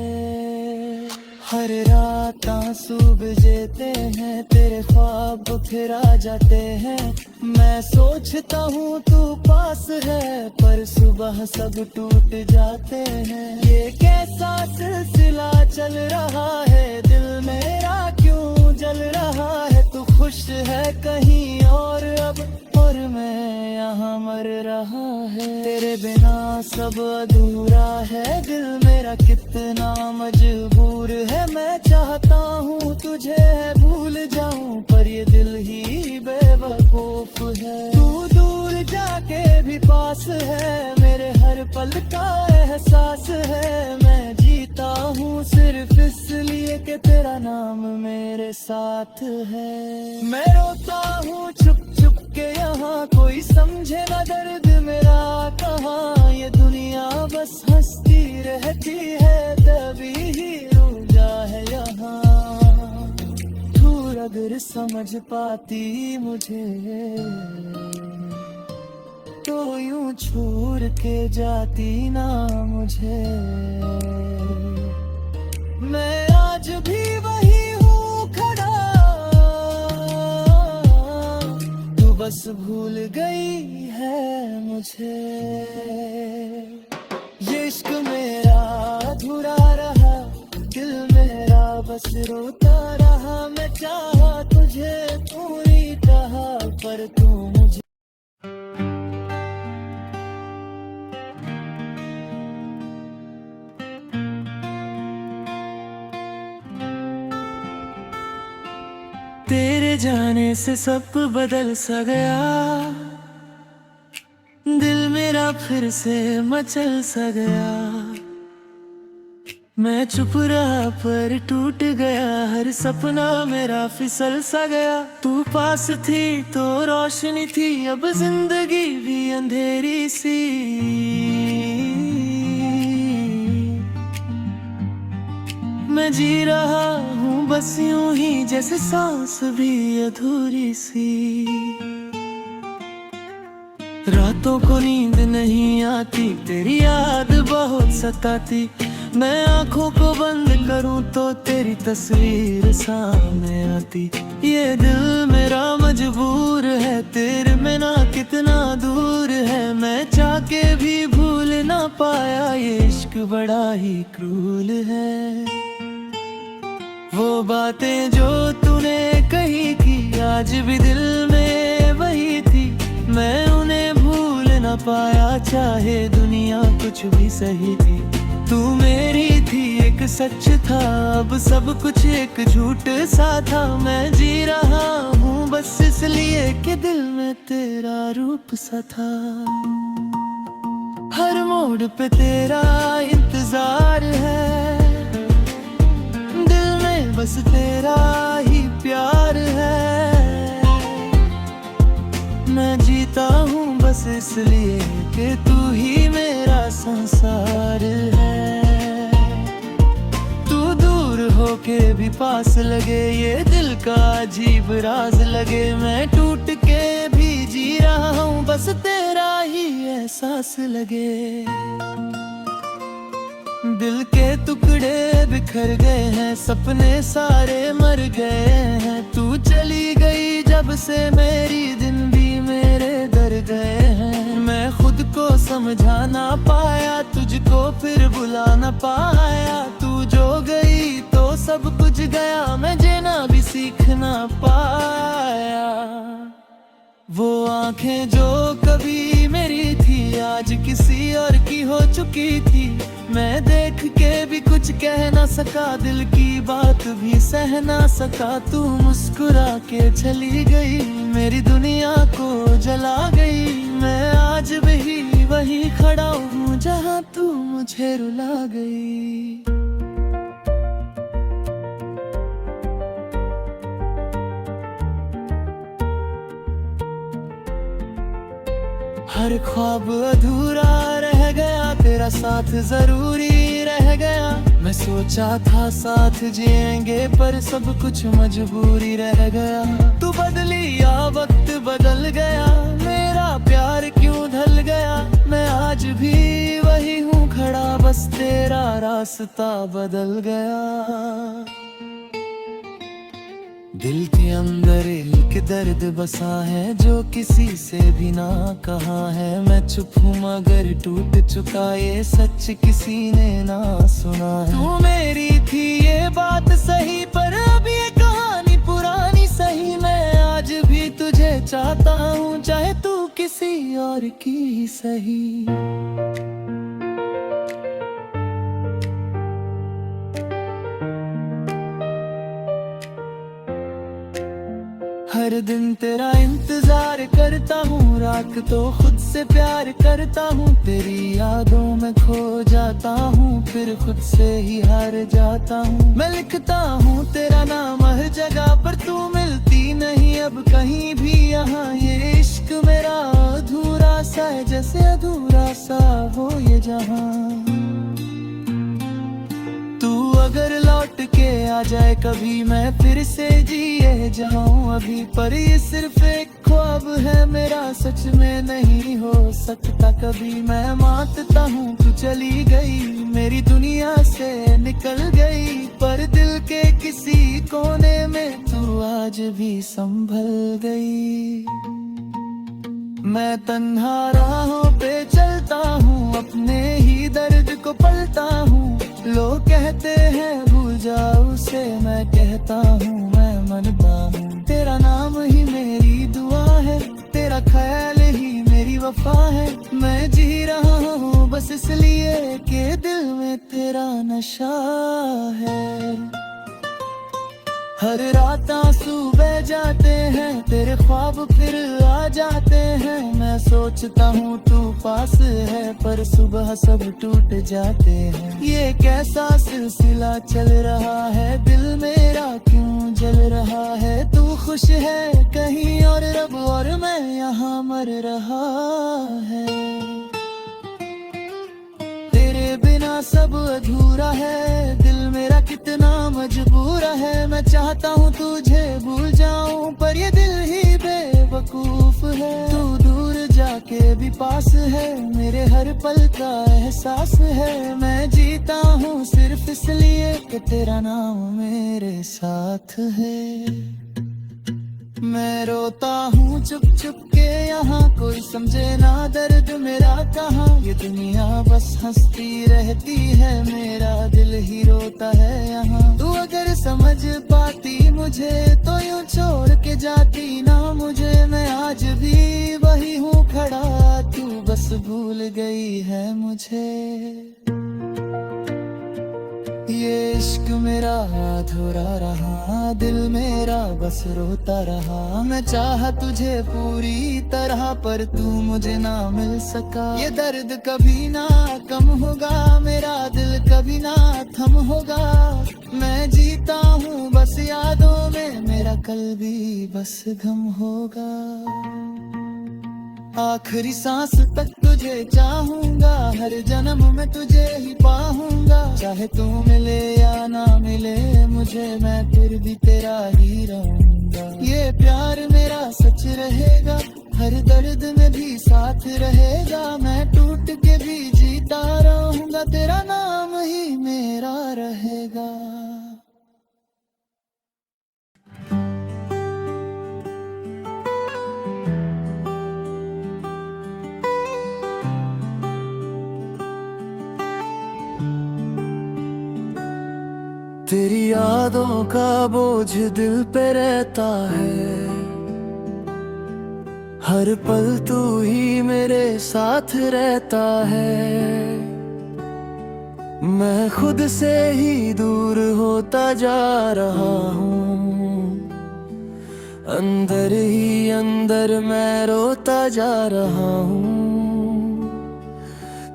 हर रात आंसू भिजेते हैं, तेरे ख्वाब फिर आ जाते हैं। मैं सोचता हूँ तू पास है, पर सुबह सब टूट जाते हैं। ये कैसा सिलसिला चल रहा है, दिल मेरा क्यों जल रहा है। तू खुश है कहीं और अब, और मैं यहाँ मर रहा है। तेरे बिना सब अधूरा है, दिल मेरा कितना मजबूर है। मैं चाहता हूँ तुझे भूल जाऊं, पर ये दिल ही बेवकूफ है। तू दूर जाके भी पास है, मेरे हर पल का एहसास है। मैं जीता हूँ सिर्फ इसलिए कि तेरा नाम मेरे साथ है। मैं रोता हूँ छुप छुप के यहाँ, कोई समझे ना दर्द मेरा कहाँ। ये दुनिया बस हंसती रहती है, तभी ही रूठा है यहाँ। तू अगर समझ पाती मुझे, तो यूं छोड़ के जाती ना मुझे। मैं आज भी वही हूँ खड़ा, तू बस भूल गई है मुझे। ये इश्क मेरा अधूरा रहा, दिल मेरा बस रोता रहा। मैं चाहा तुझे पूरी तरह, पर तू मुझे तेरे जाने से सब बदल सा गया। दिल मेरा फिर से मचल सा गया। मैं चुप रहा पर टूट गया, हर सपना मेरा फिसल सा गया। तू पास थी तो रोशनी थी, अब जिंदगी भी अंधेरी सी। मैं जी रहा हूँ बस यूं ही, जैसे सांस भी अधूरी सी। रातों को नींद नहीं आती, तेरी याद बहुत सताती। मैं आंखों को बंद करूं तो तेरी तस्वीर सामने आती। ये दिल मेरा मजबूर है, तेरे बिना कितना दूर है। मैं चाह के भी भूल ना पाया, ये इश्क बड़ा ही क्रूर है। वो बातें जो तूने कही थी, आज भी दिल में वही थी। मैं उन्हें भूल ना पाया, चाहे दुनिया कुछ भी सही थी। तू मेरी थी एक सच था, अब सब कुछ एक झूठ सा था। मैं जी रहा हूँ बस इसलिए कि दिल में तेरा रूप सा था। हर मोड़ पे तेरा इंतजार है, बस तेरा ही प्यार है। मैं जीता हूँ बस इसलिए कि तू ही मेरा संसार है। तू दूर होके भी पास लगे, ये दिल का अजीब राज लगे। मैं टूट के भी जी रहा हूँ, बस तेरा ही एहसास लगे। दिल के टुकड़े बिखर गए हैं, सपने सारे मर गए हैं। तू चली गई जब से मेरी दिन भी मेरे दर गए हैं। मैं खुद को समझा ना पाया, तुझको फिर बुला ना पाया। तू जो गई तो सब कुछ गया, मैं जीना भी सीख ना पाया। वो आंखें जो कभी मेरी थी, आज किसी और की हो चुकी थी। मैं देख के भी कुछ कह ना सका, दिल की बात भी सह ना सका। तू मुस्कुरा के चली गई, मेरी दुनिया को जला गई। मैं आज भी वही खड़ा हूँ जहाँ तू मुझे रुला गई। हर ख्वाब अधूरा रह गया, तेरा साथ जरूरी रह गया। मैं सोचा था साथ जिएंगे, पर सब कुछ मजबूरी रह गया। तू बदली या वक्त बदल गया, मेरा प्यार क्यों ढल गया। मैं आज भी वही हूँ खड़ा, बस तेरा रास्ता बदल गया। दिल के अंदर एक दर्द बसा है जो किसी से भी ना कहा है। मैं चुप हूँ मगर टूट चुका ये सच किसी ने ना सुना है। तू मेरी थी ये बात सही पर अब ये कहानी पुरानी सही। मैं आज भी तुझे चाहता हूँ चाहे तू किसी और की ही सही। हर दिन तेरा इंतजार करता हूँ, रात तो खुद से प्यार करता हूँ। तेरी यादों में खो जाता हूँ फिर खुद से ही हार जाता हूँ। मैं लिखता हूँ तेरा नाम हर जगह पर तू मिलती नहीं अब कहीं भी। यहाँ ये इश्क मेरा अधूरा सा है जैसे अधूरा सा हो ये जहाँ। तू अगर लौट के आ जाए कभी मैं फिर से जिए जाऊं अभी। पर ये सिर्फ एक ख्वाब है मेरा सच में नहीं हो सकता कभी। मैं मानता हूँ तू चली गई मेरी दुनिया से निकल गई। पर दिल के किसी कोने में तू आज भी संभल गई। मैं तन्हा राहों पे चलता हूँ अपने ही दर्द को पलता हूँ। लोग कहते हैं भूल जाओ उसे मैं कहता हूँ मैं मानता हूँ। तेरा नाम ही मेरी दुआ है तेरा ख्याल ही मेरी वफा है। मैं जी रहा हूँ बस इसलिए कि दिल में तेरा नशा है। हर रात आंसू बह जाते हैं तेरे ख्वाब फिर आ जाते हैं। मैं सोचता हूँ तू पास है पर सुबह सब टूट जाते हैं। ये कैसा सिलसिला चल रहा है दिल मेरा क्यों जल रहा है। तू खुश है कहीं और रब और मैं यहाँ मर रहा है। तेरे बिना सब अधूरा है दिल मेरा कितना मजबूर है। मैं चाहता हूँ तुझे भूल जाऊं पर ये दिल ही बेवकूफ है। तू दूर जाके भी पास है मेरे हर पल का एहसास है। मैं जीता हूँ सिर्फ इसलिए कि तेरा नाम मेरे साथ है। मैं रोता हूँ चुप चुप के यहाँ कोई समझे ना दर्द मेरा कहाँ। ये दुनिया बस हंसती रहती है मेरा दिल ही रोता है यहाँ। तू अगर समझ पाती मुझे तो यूं छोड़ के जाती ना मुझे। मैं आज भी वही हूँ खड़ा तू बस भूल गई है मुझे। ये इश्क मेरा अधूरा रहा दिल मेरा बस रोता रहा। मैं चाहा तुझे पूरी तरह पर तू मुझे ना मिल सका। ये दर्द कभी ना कम होगा मेरा दिल कभी ना थम होगा। मैं जीता हूँ बस यादों में मेरा कल भी बस गम होगा। आखिरी सांस तक तुझे चाहूंगा हर जन्म में तुझे ही पाऊंगा। चाहे तू मिले या ना मिले मुझे मैं फिर भी तेरा ही रहूंगा। ये प्यार मेरा सच रहेगा हर दर्द में भी साथ रहेगा। मैं टूट के भी जीता रहूंगा तेरा नाम ही मेरा रहेगा। तेरी यादों का बोझ दिल पे रहता है हर पल तू ही मेरे साथ रहता है। मैं खुद से ही दूर होता जा रहा हूँ अंदर ही अंदर मैं रोता जा रहा हूँ।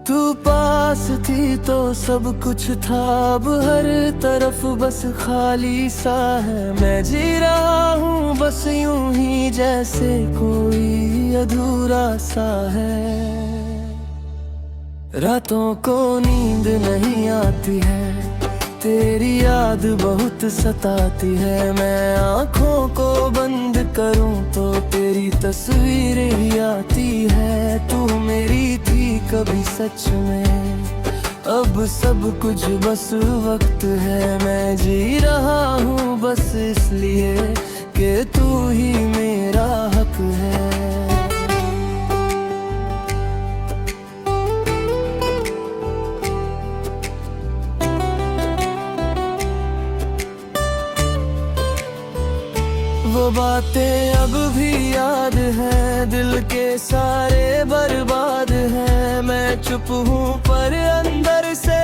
तू पास थी तो सब कुछ था अब हर तरफ बस खाली सा है। मैं जी रहा हूँ बस यूं ही जैसे कोई अधूरा सा है। रातों को नींद नहीं आती है तेरी याद बहुत सताती है। मैं आँखों को बंद करूं तो तेरी तस्वीर ही आती है। तू मेरी थी कभी सच में अब सब कुछ बस वक्त है, मैं जी रहा हूँ बस इसलिए कि तू ही मेरा हक है। वो बातें अब भी याद हैं, दिल के सारे बर्बाद हैं। मैं चुप हूँ पर अंदर से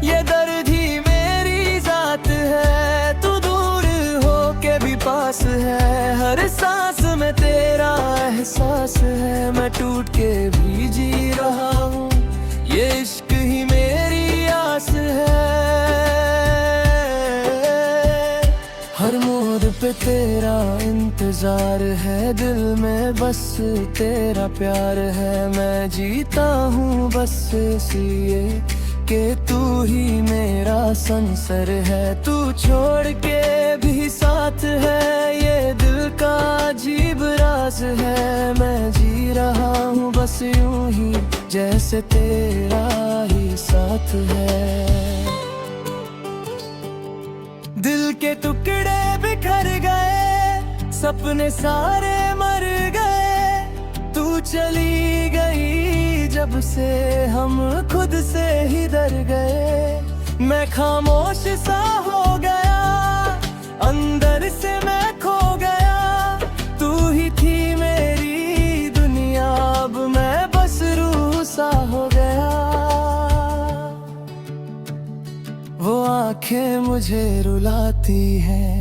ये दर्द ही मेरी जात है। तू दूर हो के भी पास है, हर सांस में तेरा एहसास है। मैं टूट के भी जी रहा हूँ, ये इश्क ही मेरी आस है। हर मोड़ पे तेरा इंतजार है, दिल में बस तेरा प्यार है। मैं जीता हूँ बस इसलिए कि तू ही मेरा संसर है। तू छोड़ के भी साथ है, ये दिल का अजीब राज है। मैं जी रहा हूँ बस यूं ही जैसे तेरा ही साथ है। दिल के टुकड़े बिखर गए, सपने सारे मर गए। तू चली गई जब से हम खुद से ही डर गए। मैं खामोश सा हो गया, अंदर से मैं खो गया। तू ही थी मेरी दुनिया, अब मैं बस रूह सा हो गया। वो आंखें मुझे रुलाती हैं,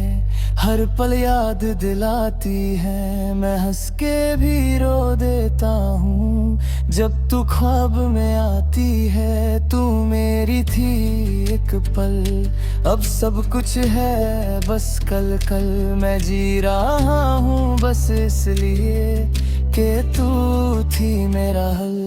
हर पल याद दिलाती है। मैं हंस के भी रो देता हूँ जब तू ख्वाब में आती है। तू मेरी थी एक पल, अब सब कुछ है बस कल कल। मैं जी रहा हूँ बस इसलिए कि तू थी मेरा हल।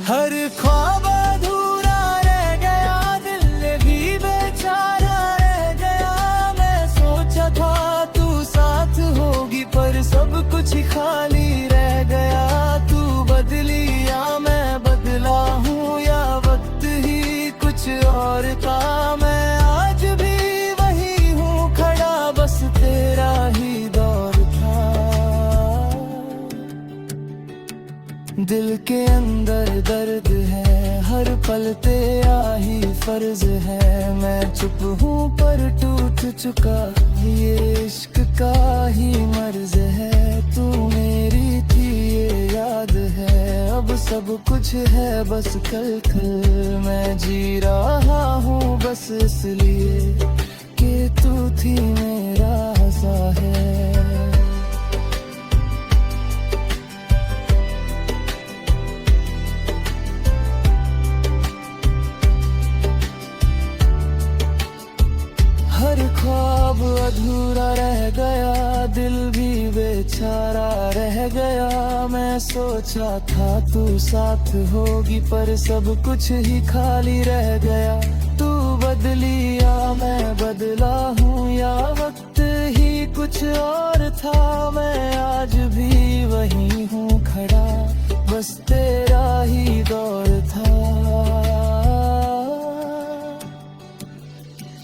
हर ख्वाब अधूरा रह गया, दिल भी बेचारा रह गया। मैं सोचा था तू साथ होगी, पर सब कुछ ही खाली रह गया। तू बदली या मैं बदला हूँ, या वक्त ही कुछ और था। मैं आज भी वही हूँ खड़ा, बस तेरा ही दौर था। दिल के अंदर दर्द है, हर पल तेरा ही फर्ज है। मैं चुप हूँ पर टूट चुका, ये इश्क का ही मर्ज है। तू मेरी थी ये याद है, अब सब कुछ है बस कल कल। मैं जी रहा हूँ बस इसलिए कि तू थी मेरा हंसा है। हर ख्वाब अधूरा रह गया, दिल भी बेचारा रह गया। मैं सोचा था तू साथ होगी, पर सब कुछ ही खाली रह गया। तू बदली या मैं बदला हूँ, या वक्त ही कुछ और था। मैं आज भी वही हूँ खड़ा, बस तेरा ही दौर था।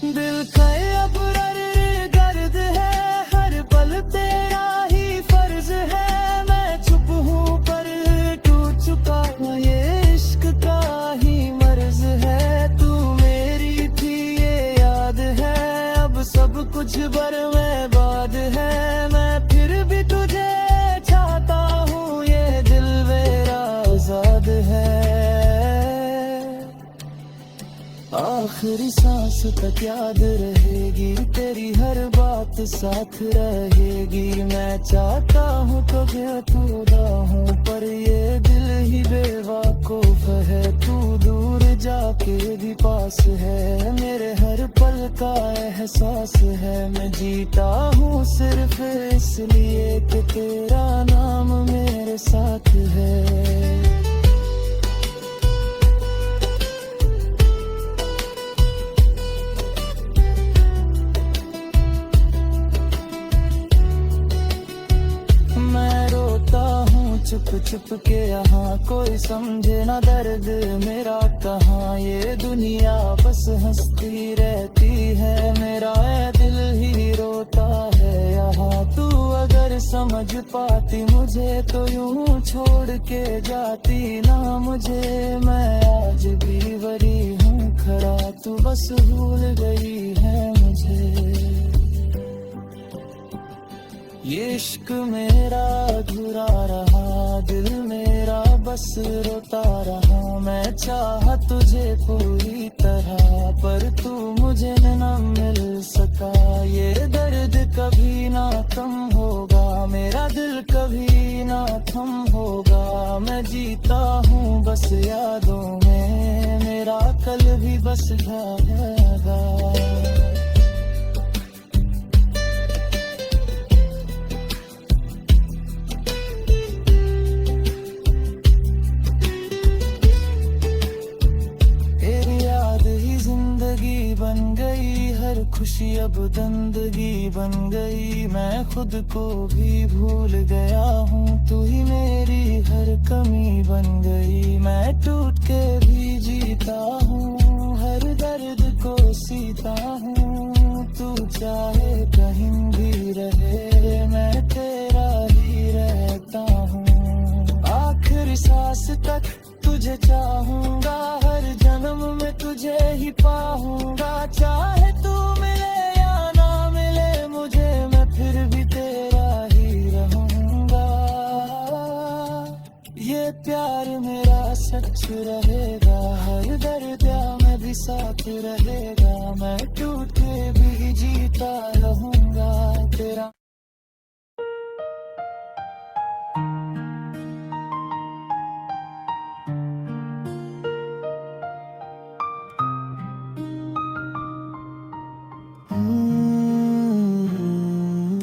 दिल का अब गर्द है, हर पल तेरा ही फर्ज है। मैं चुप हूँ पर टूट चुका, ये इश्क का ही मर्ज है। तू मेरी थी ये याद है, अब सब कुछ बर्बाद है। मैं फिर भी तुझे चाहता हूँ, ये दिल मेरा आजाद है। आखिरी सांस तक याद रहेगी, तेरी हर बात साथ रहेगी। मैं चाहता हूँ तो बेखुदा हूँ, पर ये दिल ही बेवकूफ है। तू दूर जाके भी पास है, मेरे हर पल का एहसास है। मैं जीता हूँ सिर्फ इसलिए कि तेरा नाम मेरे साथ है। चुप चुप के यहाँ, कोई समझे ना दर्द मेरा कहाँ। ये दुनिया बस हंसती रहती है, मेरा दिल ही रोता है यहाँ। तू अगर समझ पाती मुझे तो यूं छोड़ के जाती ना मुझे। मैं आज भी वरी हूँ खड़ा, तू बस भूल गई है मुझे। ये इश्क मेरा अधूरा रहा, दिल मेरा बस रोता रहा। मैं चाहा तुझे पूरी तरह, पर तू मुझे न मिल सका। ये दर्द कभी ना कम होगा, मेरा दिल कभी ना थम होगा। मैं जीता हूँ बस यादों में, मेरा कल भी बस जाएगा। बन गई हर खुशी अब दंदगी बन गई। मैं खुद को भी भूल गया हूँ, तू ही मेरी हर कमी बन गई। मैं टूट के भी जीता हूँ, हर दर्द को सीता हूँ। तू चाहे कहीं भी रहे, मैं तेरा ही रहता हूँ। आखिरी सांस तक तुझे चाहूंगा, हर जन्म में तुझे ही पाऊंगा। चाहे तू मिले या ना मिले मुझे, मैं फिर भी तेरा ही रहूंगा। ये प्यार मेरा सच रहेगा, हर दर्द में भी साथ रहेगा। मैं टूट के भी जीता रहूंगा तेरा।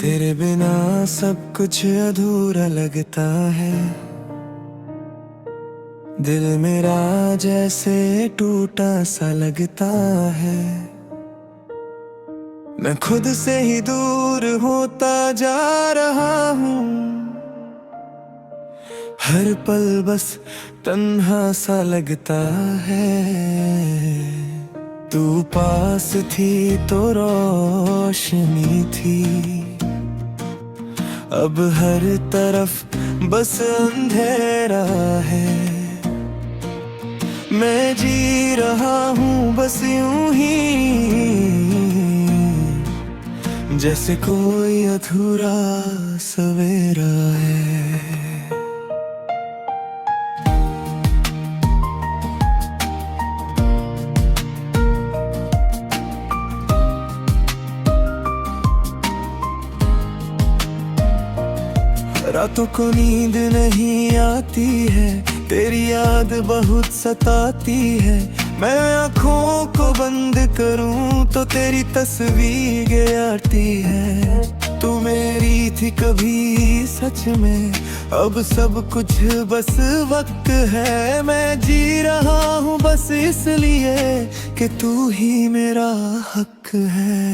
तेरे बिना सब कुछ अधूरा लगता है, दिल मेरा जैसे टूटा सा लगता है। मैं खुद से ही दूर होता जा रहा हूँ, हर पल बस तन्हा सा लगता है। तू पास थी तो रोशनी थी, अब हर तरफ बस अंधेरा है। मैं जी रहा हूँ बस यूं ही, जैसे कोई अधूरा सवेरा है। रातों को नींद नहीं आती है, तेरी याद बहुत सताती है। मैं आँखों को बंद करूं तो तेरी तस्वीर आती है। तू मेरी थी कभी सच में, अब सब कुछ बस वक्त है। मैं जी रहा हूँ बस इसलिए कि तू ही मेरा हक है।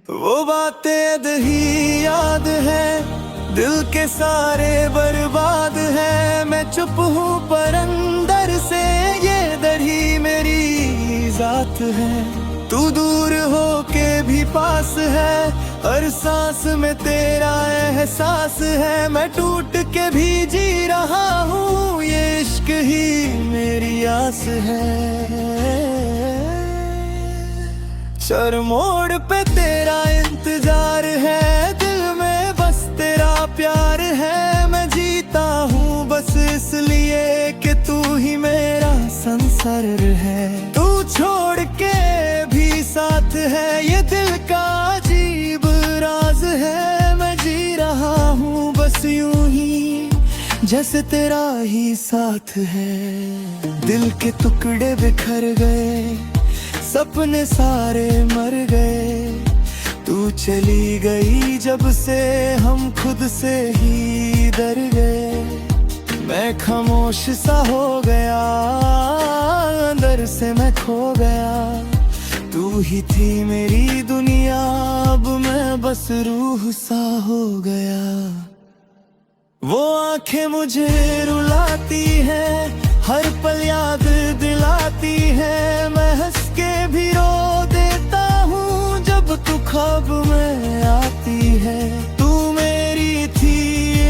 वो बातें अधही याद है, दिल के सारे बर्बाद है। मैं चुप हूँ पर अंदर से ये दरी मेरी जात है। तू दूर हो के भी पास है, हर सांस में तेरा एहसास है। मैं टूट के भी जी रहा हूँ, ये इश्क ही मेरी आस है। हर मोड़ पे तेरा इंतजार है, दिल में बस तेरा प्यार है। मैं जीता हूँ बस इसलिए कि तू ही मेरा संसार है। तू छोड़ के भी साथ है, ये दिल का अजीब राज है। मैं जी रहा हूँ बस यूं ही, जैसे तेरा ही साथ है। दिल के टुकड़े बिखर गए, सपने सारे मर गए। तू चली गई जब से हम खुद से ही डर गए। मैं खामोश सा हो गया, अंदर से मैं खो गया। तू ही थी मेरी दुनिया, अब मैं बस रूह सा हो गया। वो आंखें मुझे रुलाती हैं, हर पल याद दिलाती है। मैं हंस के भी रो देता हूँ जब तू ख्वाब में आती है। तू मेरी थी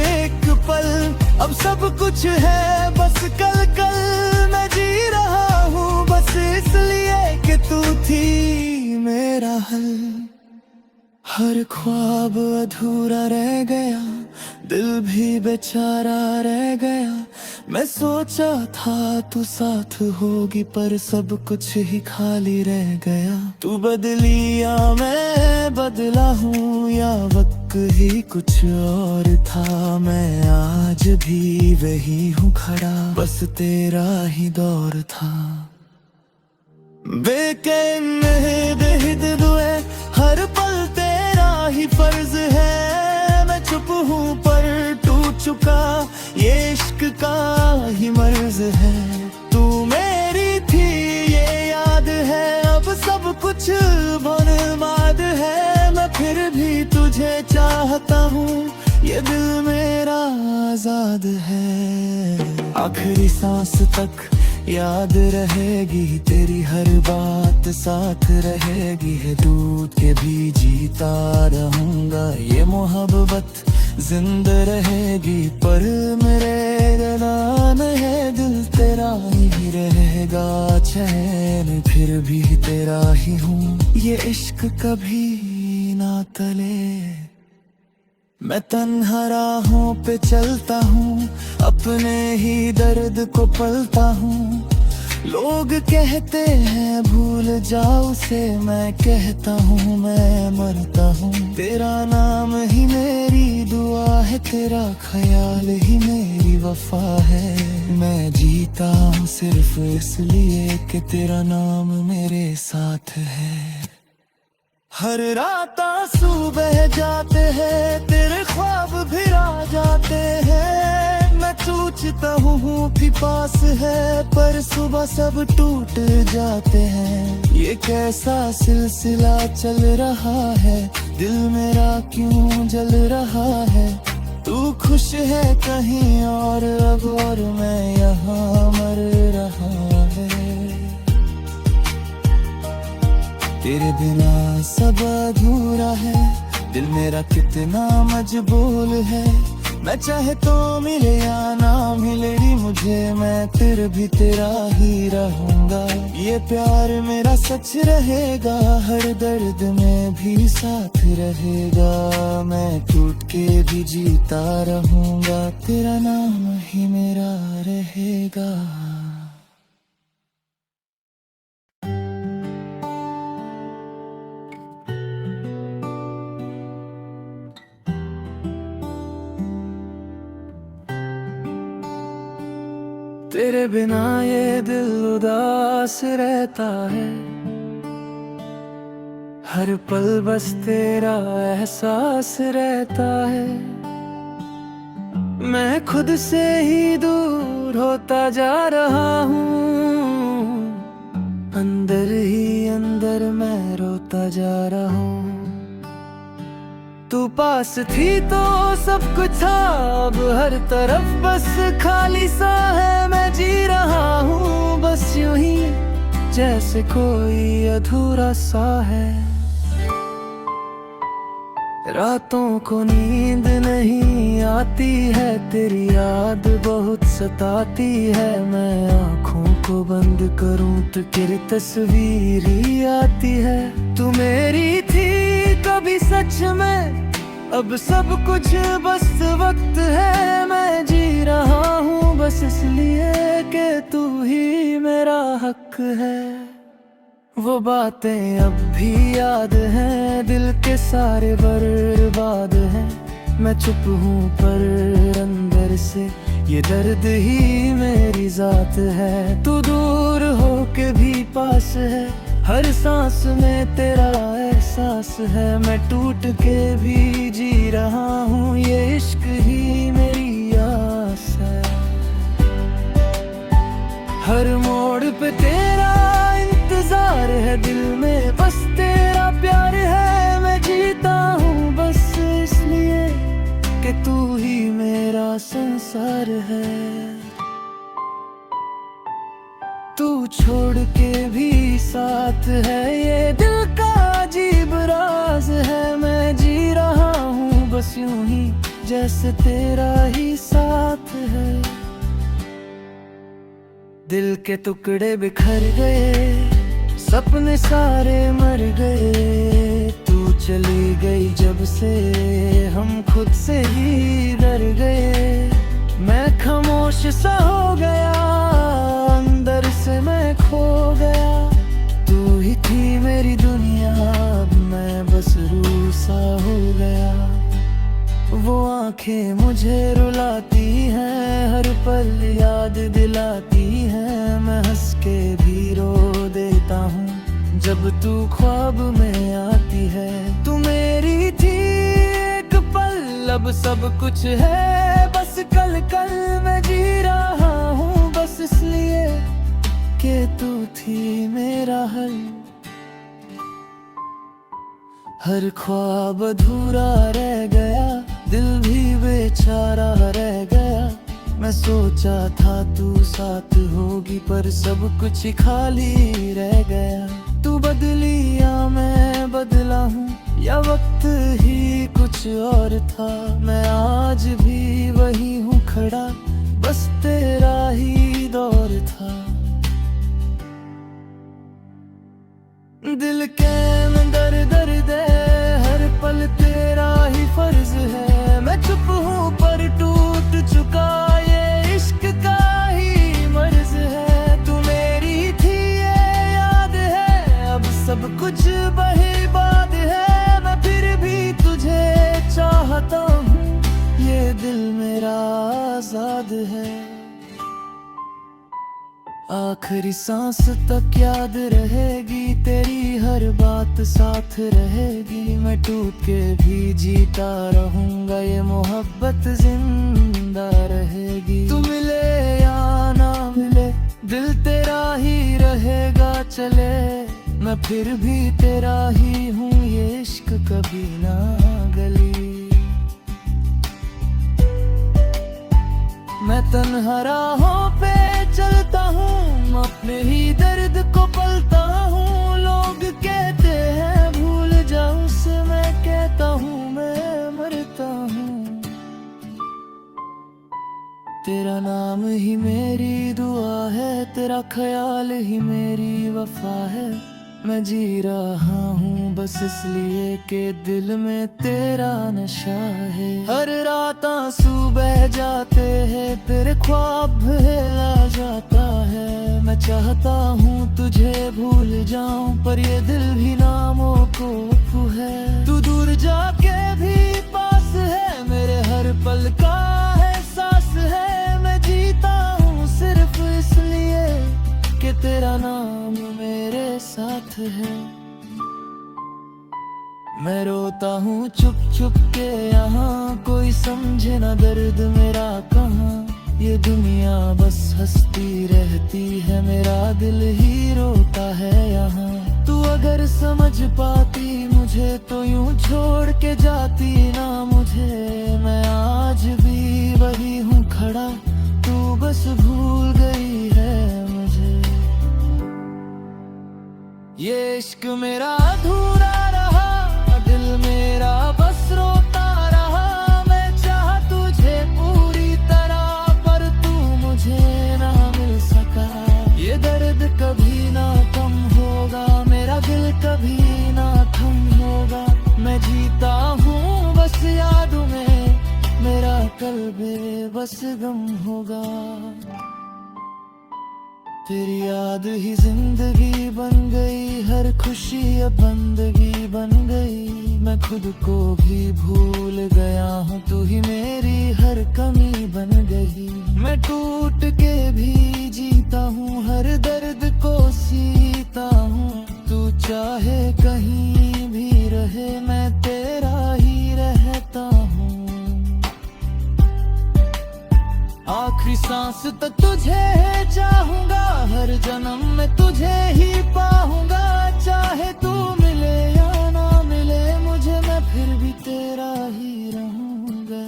एक पल, अब सब कुछ है बस कल कल। मैं जी रहा हूँ बस इसलिए कि तू थी मेरा हल। हर ख्वाब अधूरा रह गया, दिल भी बेचारा रह गया। मैं सोचा था तू साथ होगी पर सब कुछ ही खाली रह गया। तू बदली या मैं बदला हूँ या वक्त ही कुछ और था। मैं आज भी वही हूँ खड़ा, बस तेरा ही दौर था। बेकैन बेहिद दुए हर पल तेरा ही फर्ज है। मैं चुप हूँ पर टूट चुका, ये इश्क का ही मर्ज है। तू मेरी थी ये याद है, अब सब कुछ बर्बाद है। मैं फिर भी तुझे चाहता हूँ, ये दिल मेरा आजाद है। आखिरी सांस तक याद रहेगी तेरी हर बात, साथ रहेगी। है दूध के भी जीता रहूंगा, ये मोहब्बत जिंदा रहेगी। पर मेरे नाम है दिल तेरा ही रहेगा चैन, फिर भी तेरा ही हूँ। ये इश्क कभी ना टले। मैं तन्हा राहों पे चलता हूँ, अपने ही दर्द को पलता हूँ। लोग कहते हैं भूल जाओ उसे, मैं कहता हूँ मैं मरता हूँ। तेरा नाम ही मेरी दुआ है, तेरा ख्याल ही मेरी वफा है। मैं जीता हूँ सिर्फ इसलिए कि तेरा नाम मेरे साथ है। हर रात आंसू बह जाते हैं, तेरे ख्वाब फिर आ जाते हैं। मैं सोचता हूँ भी पास है, पर सुबह सब टूट जाते हैं। ये कैसा सिलसिला चल रहा है, दिल मेरा क्यों जल रहा है। तू खुश है कहीं और अब, और मैं यहाँ मर रहा है। तेरे बिना सब अधूरा है, दिल मेरा कितना मजबूर है। मैं चाहे तो मिले या ना मिले मुझे, मैं फिर भी तेरा ही रहूंगा। ये प्यार मेरा सच रहेगा, हर दर्द में भी साथ रहेगा। मैं टूट के भी जीता रहूंगा, तेरा नाम ही मेरा रहेगा। तेरे बिना ये दिल उदास रहता है, हर पल बस तेरा एहसास रहता है। मैं खुद से ही दूर होता जा रहा हूँ, अंदर ही अंदर मैं रोता जा रहा हूँ। तू पास थी तो सब कुछ था, अब हर तरफ बस खाली सा है। मैं जी रहा हूँ बस यूं ही जैसे कोई अधूरा सा है। रातों को नींद नहीं आती है, तेरी याद बहुत सताती है। मैं आँखों को बंद करूं तो तेरी तस्वीर ही आती है। तू मेरी थी कभी सच में, अब सब कुछ बस वक्त है। मैं जी रहा हूँ बस इसलिए कि तू ही मेरा हक है। वो बातें अब भी याद हैं, दिल के सारे बर्बाद हैं। मैं चुप हूँ पर अंदर से ये दर्द ही मेरी जात है। तू दूर हो के भी पास है, हर सांस में तेरा एहसास है। मैं टूट के भी जी रहा हूँ, ये इश्क ही मेरी आस है। हर मोड़ पे तेरा इंतजार है, दिल में बस तेरा प्यार है। मैं जीता हूँ बस इसलिए कि तू ही मेरा संसार है। तू छोड़ के भी साथ है, ये दिल का अजीब राज है। मैं जी रहा हूँ बस यूं ही जैसे तेरा ही साथ है। दिल के टुकड़े बिखर गए, सपने सारे मर गए। तू चली गई जब से हम खुद से ही डर गए। मैं खामोश सा हो गया, अंदर से मैं खो गया। तू ही थी मेरी दुनिया, अब मैं बस रूह सा हो गया। वो आंखें मुझे रुलाती हैं, हर पल याद दिलाती हैं। मैं हंस के भी रो देता हूँ जब तू ख्वाब में आती है। तू मेरी थी एक पल, अब सब कुछ है बस कल कल। मैं जी रहा हूँ बस इसलिए कि तू थी मेरा हल। हर ख्वाब अधूरा रह गया, दिल भी बेचारा रह गया। मैं सोचा था तू साथ होगी, पर सब कुछ खाली रह गया। तू बदली या मैं बदला हूँ, या वक्त ही कुछ और था। मैं आज भी वही हूँ खड़ा, बस तेरा ही दौर था। दिल के अंदर दर्द है, हर पल तेरा ही फर्ज है। मैं चुप हूँ पर टूट चुका, ये इश्क का ही मर्ज है। तू मेरी थी ये याद है, अब सब कुछ बर्बाद है। मैं फिर भी तुझे चाहता हूँ, ये दिल मेरा आजाद है। आखिरी सांस तक याद रहेगी, तेरी हर बात साथ रहेगी। मैं टूट के भी जीता रहूंगा, ये मोहब्बत जिंदा रहेगी। तू मिले या ना मिले, दिल तेरा ही रहेगा चले। मैं फिर भी तेरा ही हूँ, ये इश्क कभी ना गली। मैं तन्हा राहों पे चलता हूँ, अपने ही दर्द को पलता हूँ। लोग कहते हैं भूल जाऊं से, मैं कहता हूँ मैं मरता हूँ। तेरा नाम ही मेरी दुआ है, तेरा ख्याल ही मेरी वफा है। मैं जी रहा हूँ बस इसलिए कि दिल में तेरा नशा है। हर रात आंसू बह जाते हैं, तेरे ख्वाब बहला जाता है। मैं चाहता हूँ तुझे भूल जाऊं, पर ये दिल भी नामों है। तू दूर जाके भी पास है, मेरे हर पल का एहसास है। मैं जीता हूँ सिर्फ इसलिए कि तेरा नाम मेरे साथ है। मैं रोता हूँ चुप चुप के यहाँ, कोई समझे ना दर्द मेरा कहाँ। ये दुनिया बस हंसती रहती है, मेरा दिल ही रोता है यहाँ। तू अगर समझ पाती मुझे तो यूं छोड़ के जाती ना मुझे। मैं आज भी वही हूँ खड़ा, तू बस भूल गई है मुझे। ये इश्क मेरा अधूरा रहा, दिल मेरा बस रोता रहा। मैं चाहा तुझे पूरी तरह, पर तू मुझे ना मिल सका। ये दर्द कभी ना कम होगा, मेरा दिल कभी ना थम होगा। मैं जीता हूँ बस यादों में, मेरा कल्बे बस गम होगा। तेरी याद ही जिंदगी बन गई, हर खुशी अब बंदगी बन गई। मैं खुद को भी भूल गया हूँ, तू ही मेरी हर कमी बन गई। मैं टूट के भी जीता हूँ, हर दर्द को सीता हूँ। तू चाहे कहीं भी रहे, मैं तेरा ही रहता हूँ। आखिरी सांस तक तुझे चाहूंगा, हर जन्म में तुझे ही पाऊंगा। चाहे तू मिले या ना मिले मुझे, मैं फिर भी तेरा ही रहूंगा।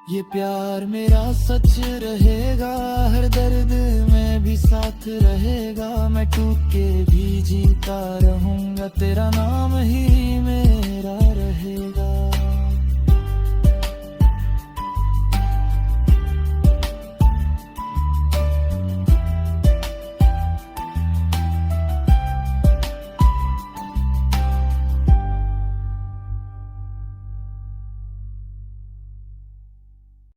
ये प्यार मेरा सच रहेगा, हर दर्द में भी साथ रहेगा, मैं टूट के भी जीता रहूंगा, तेरा नाम ही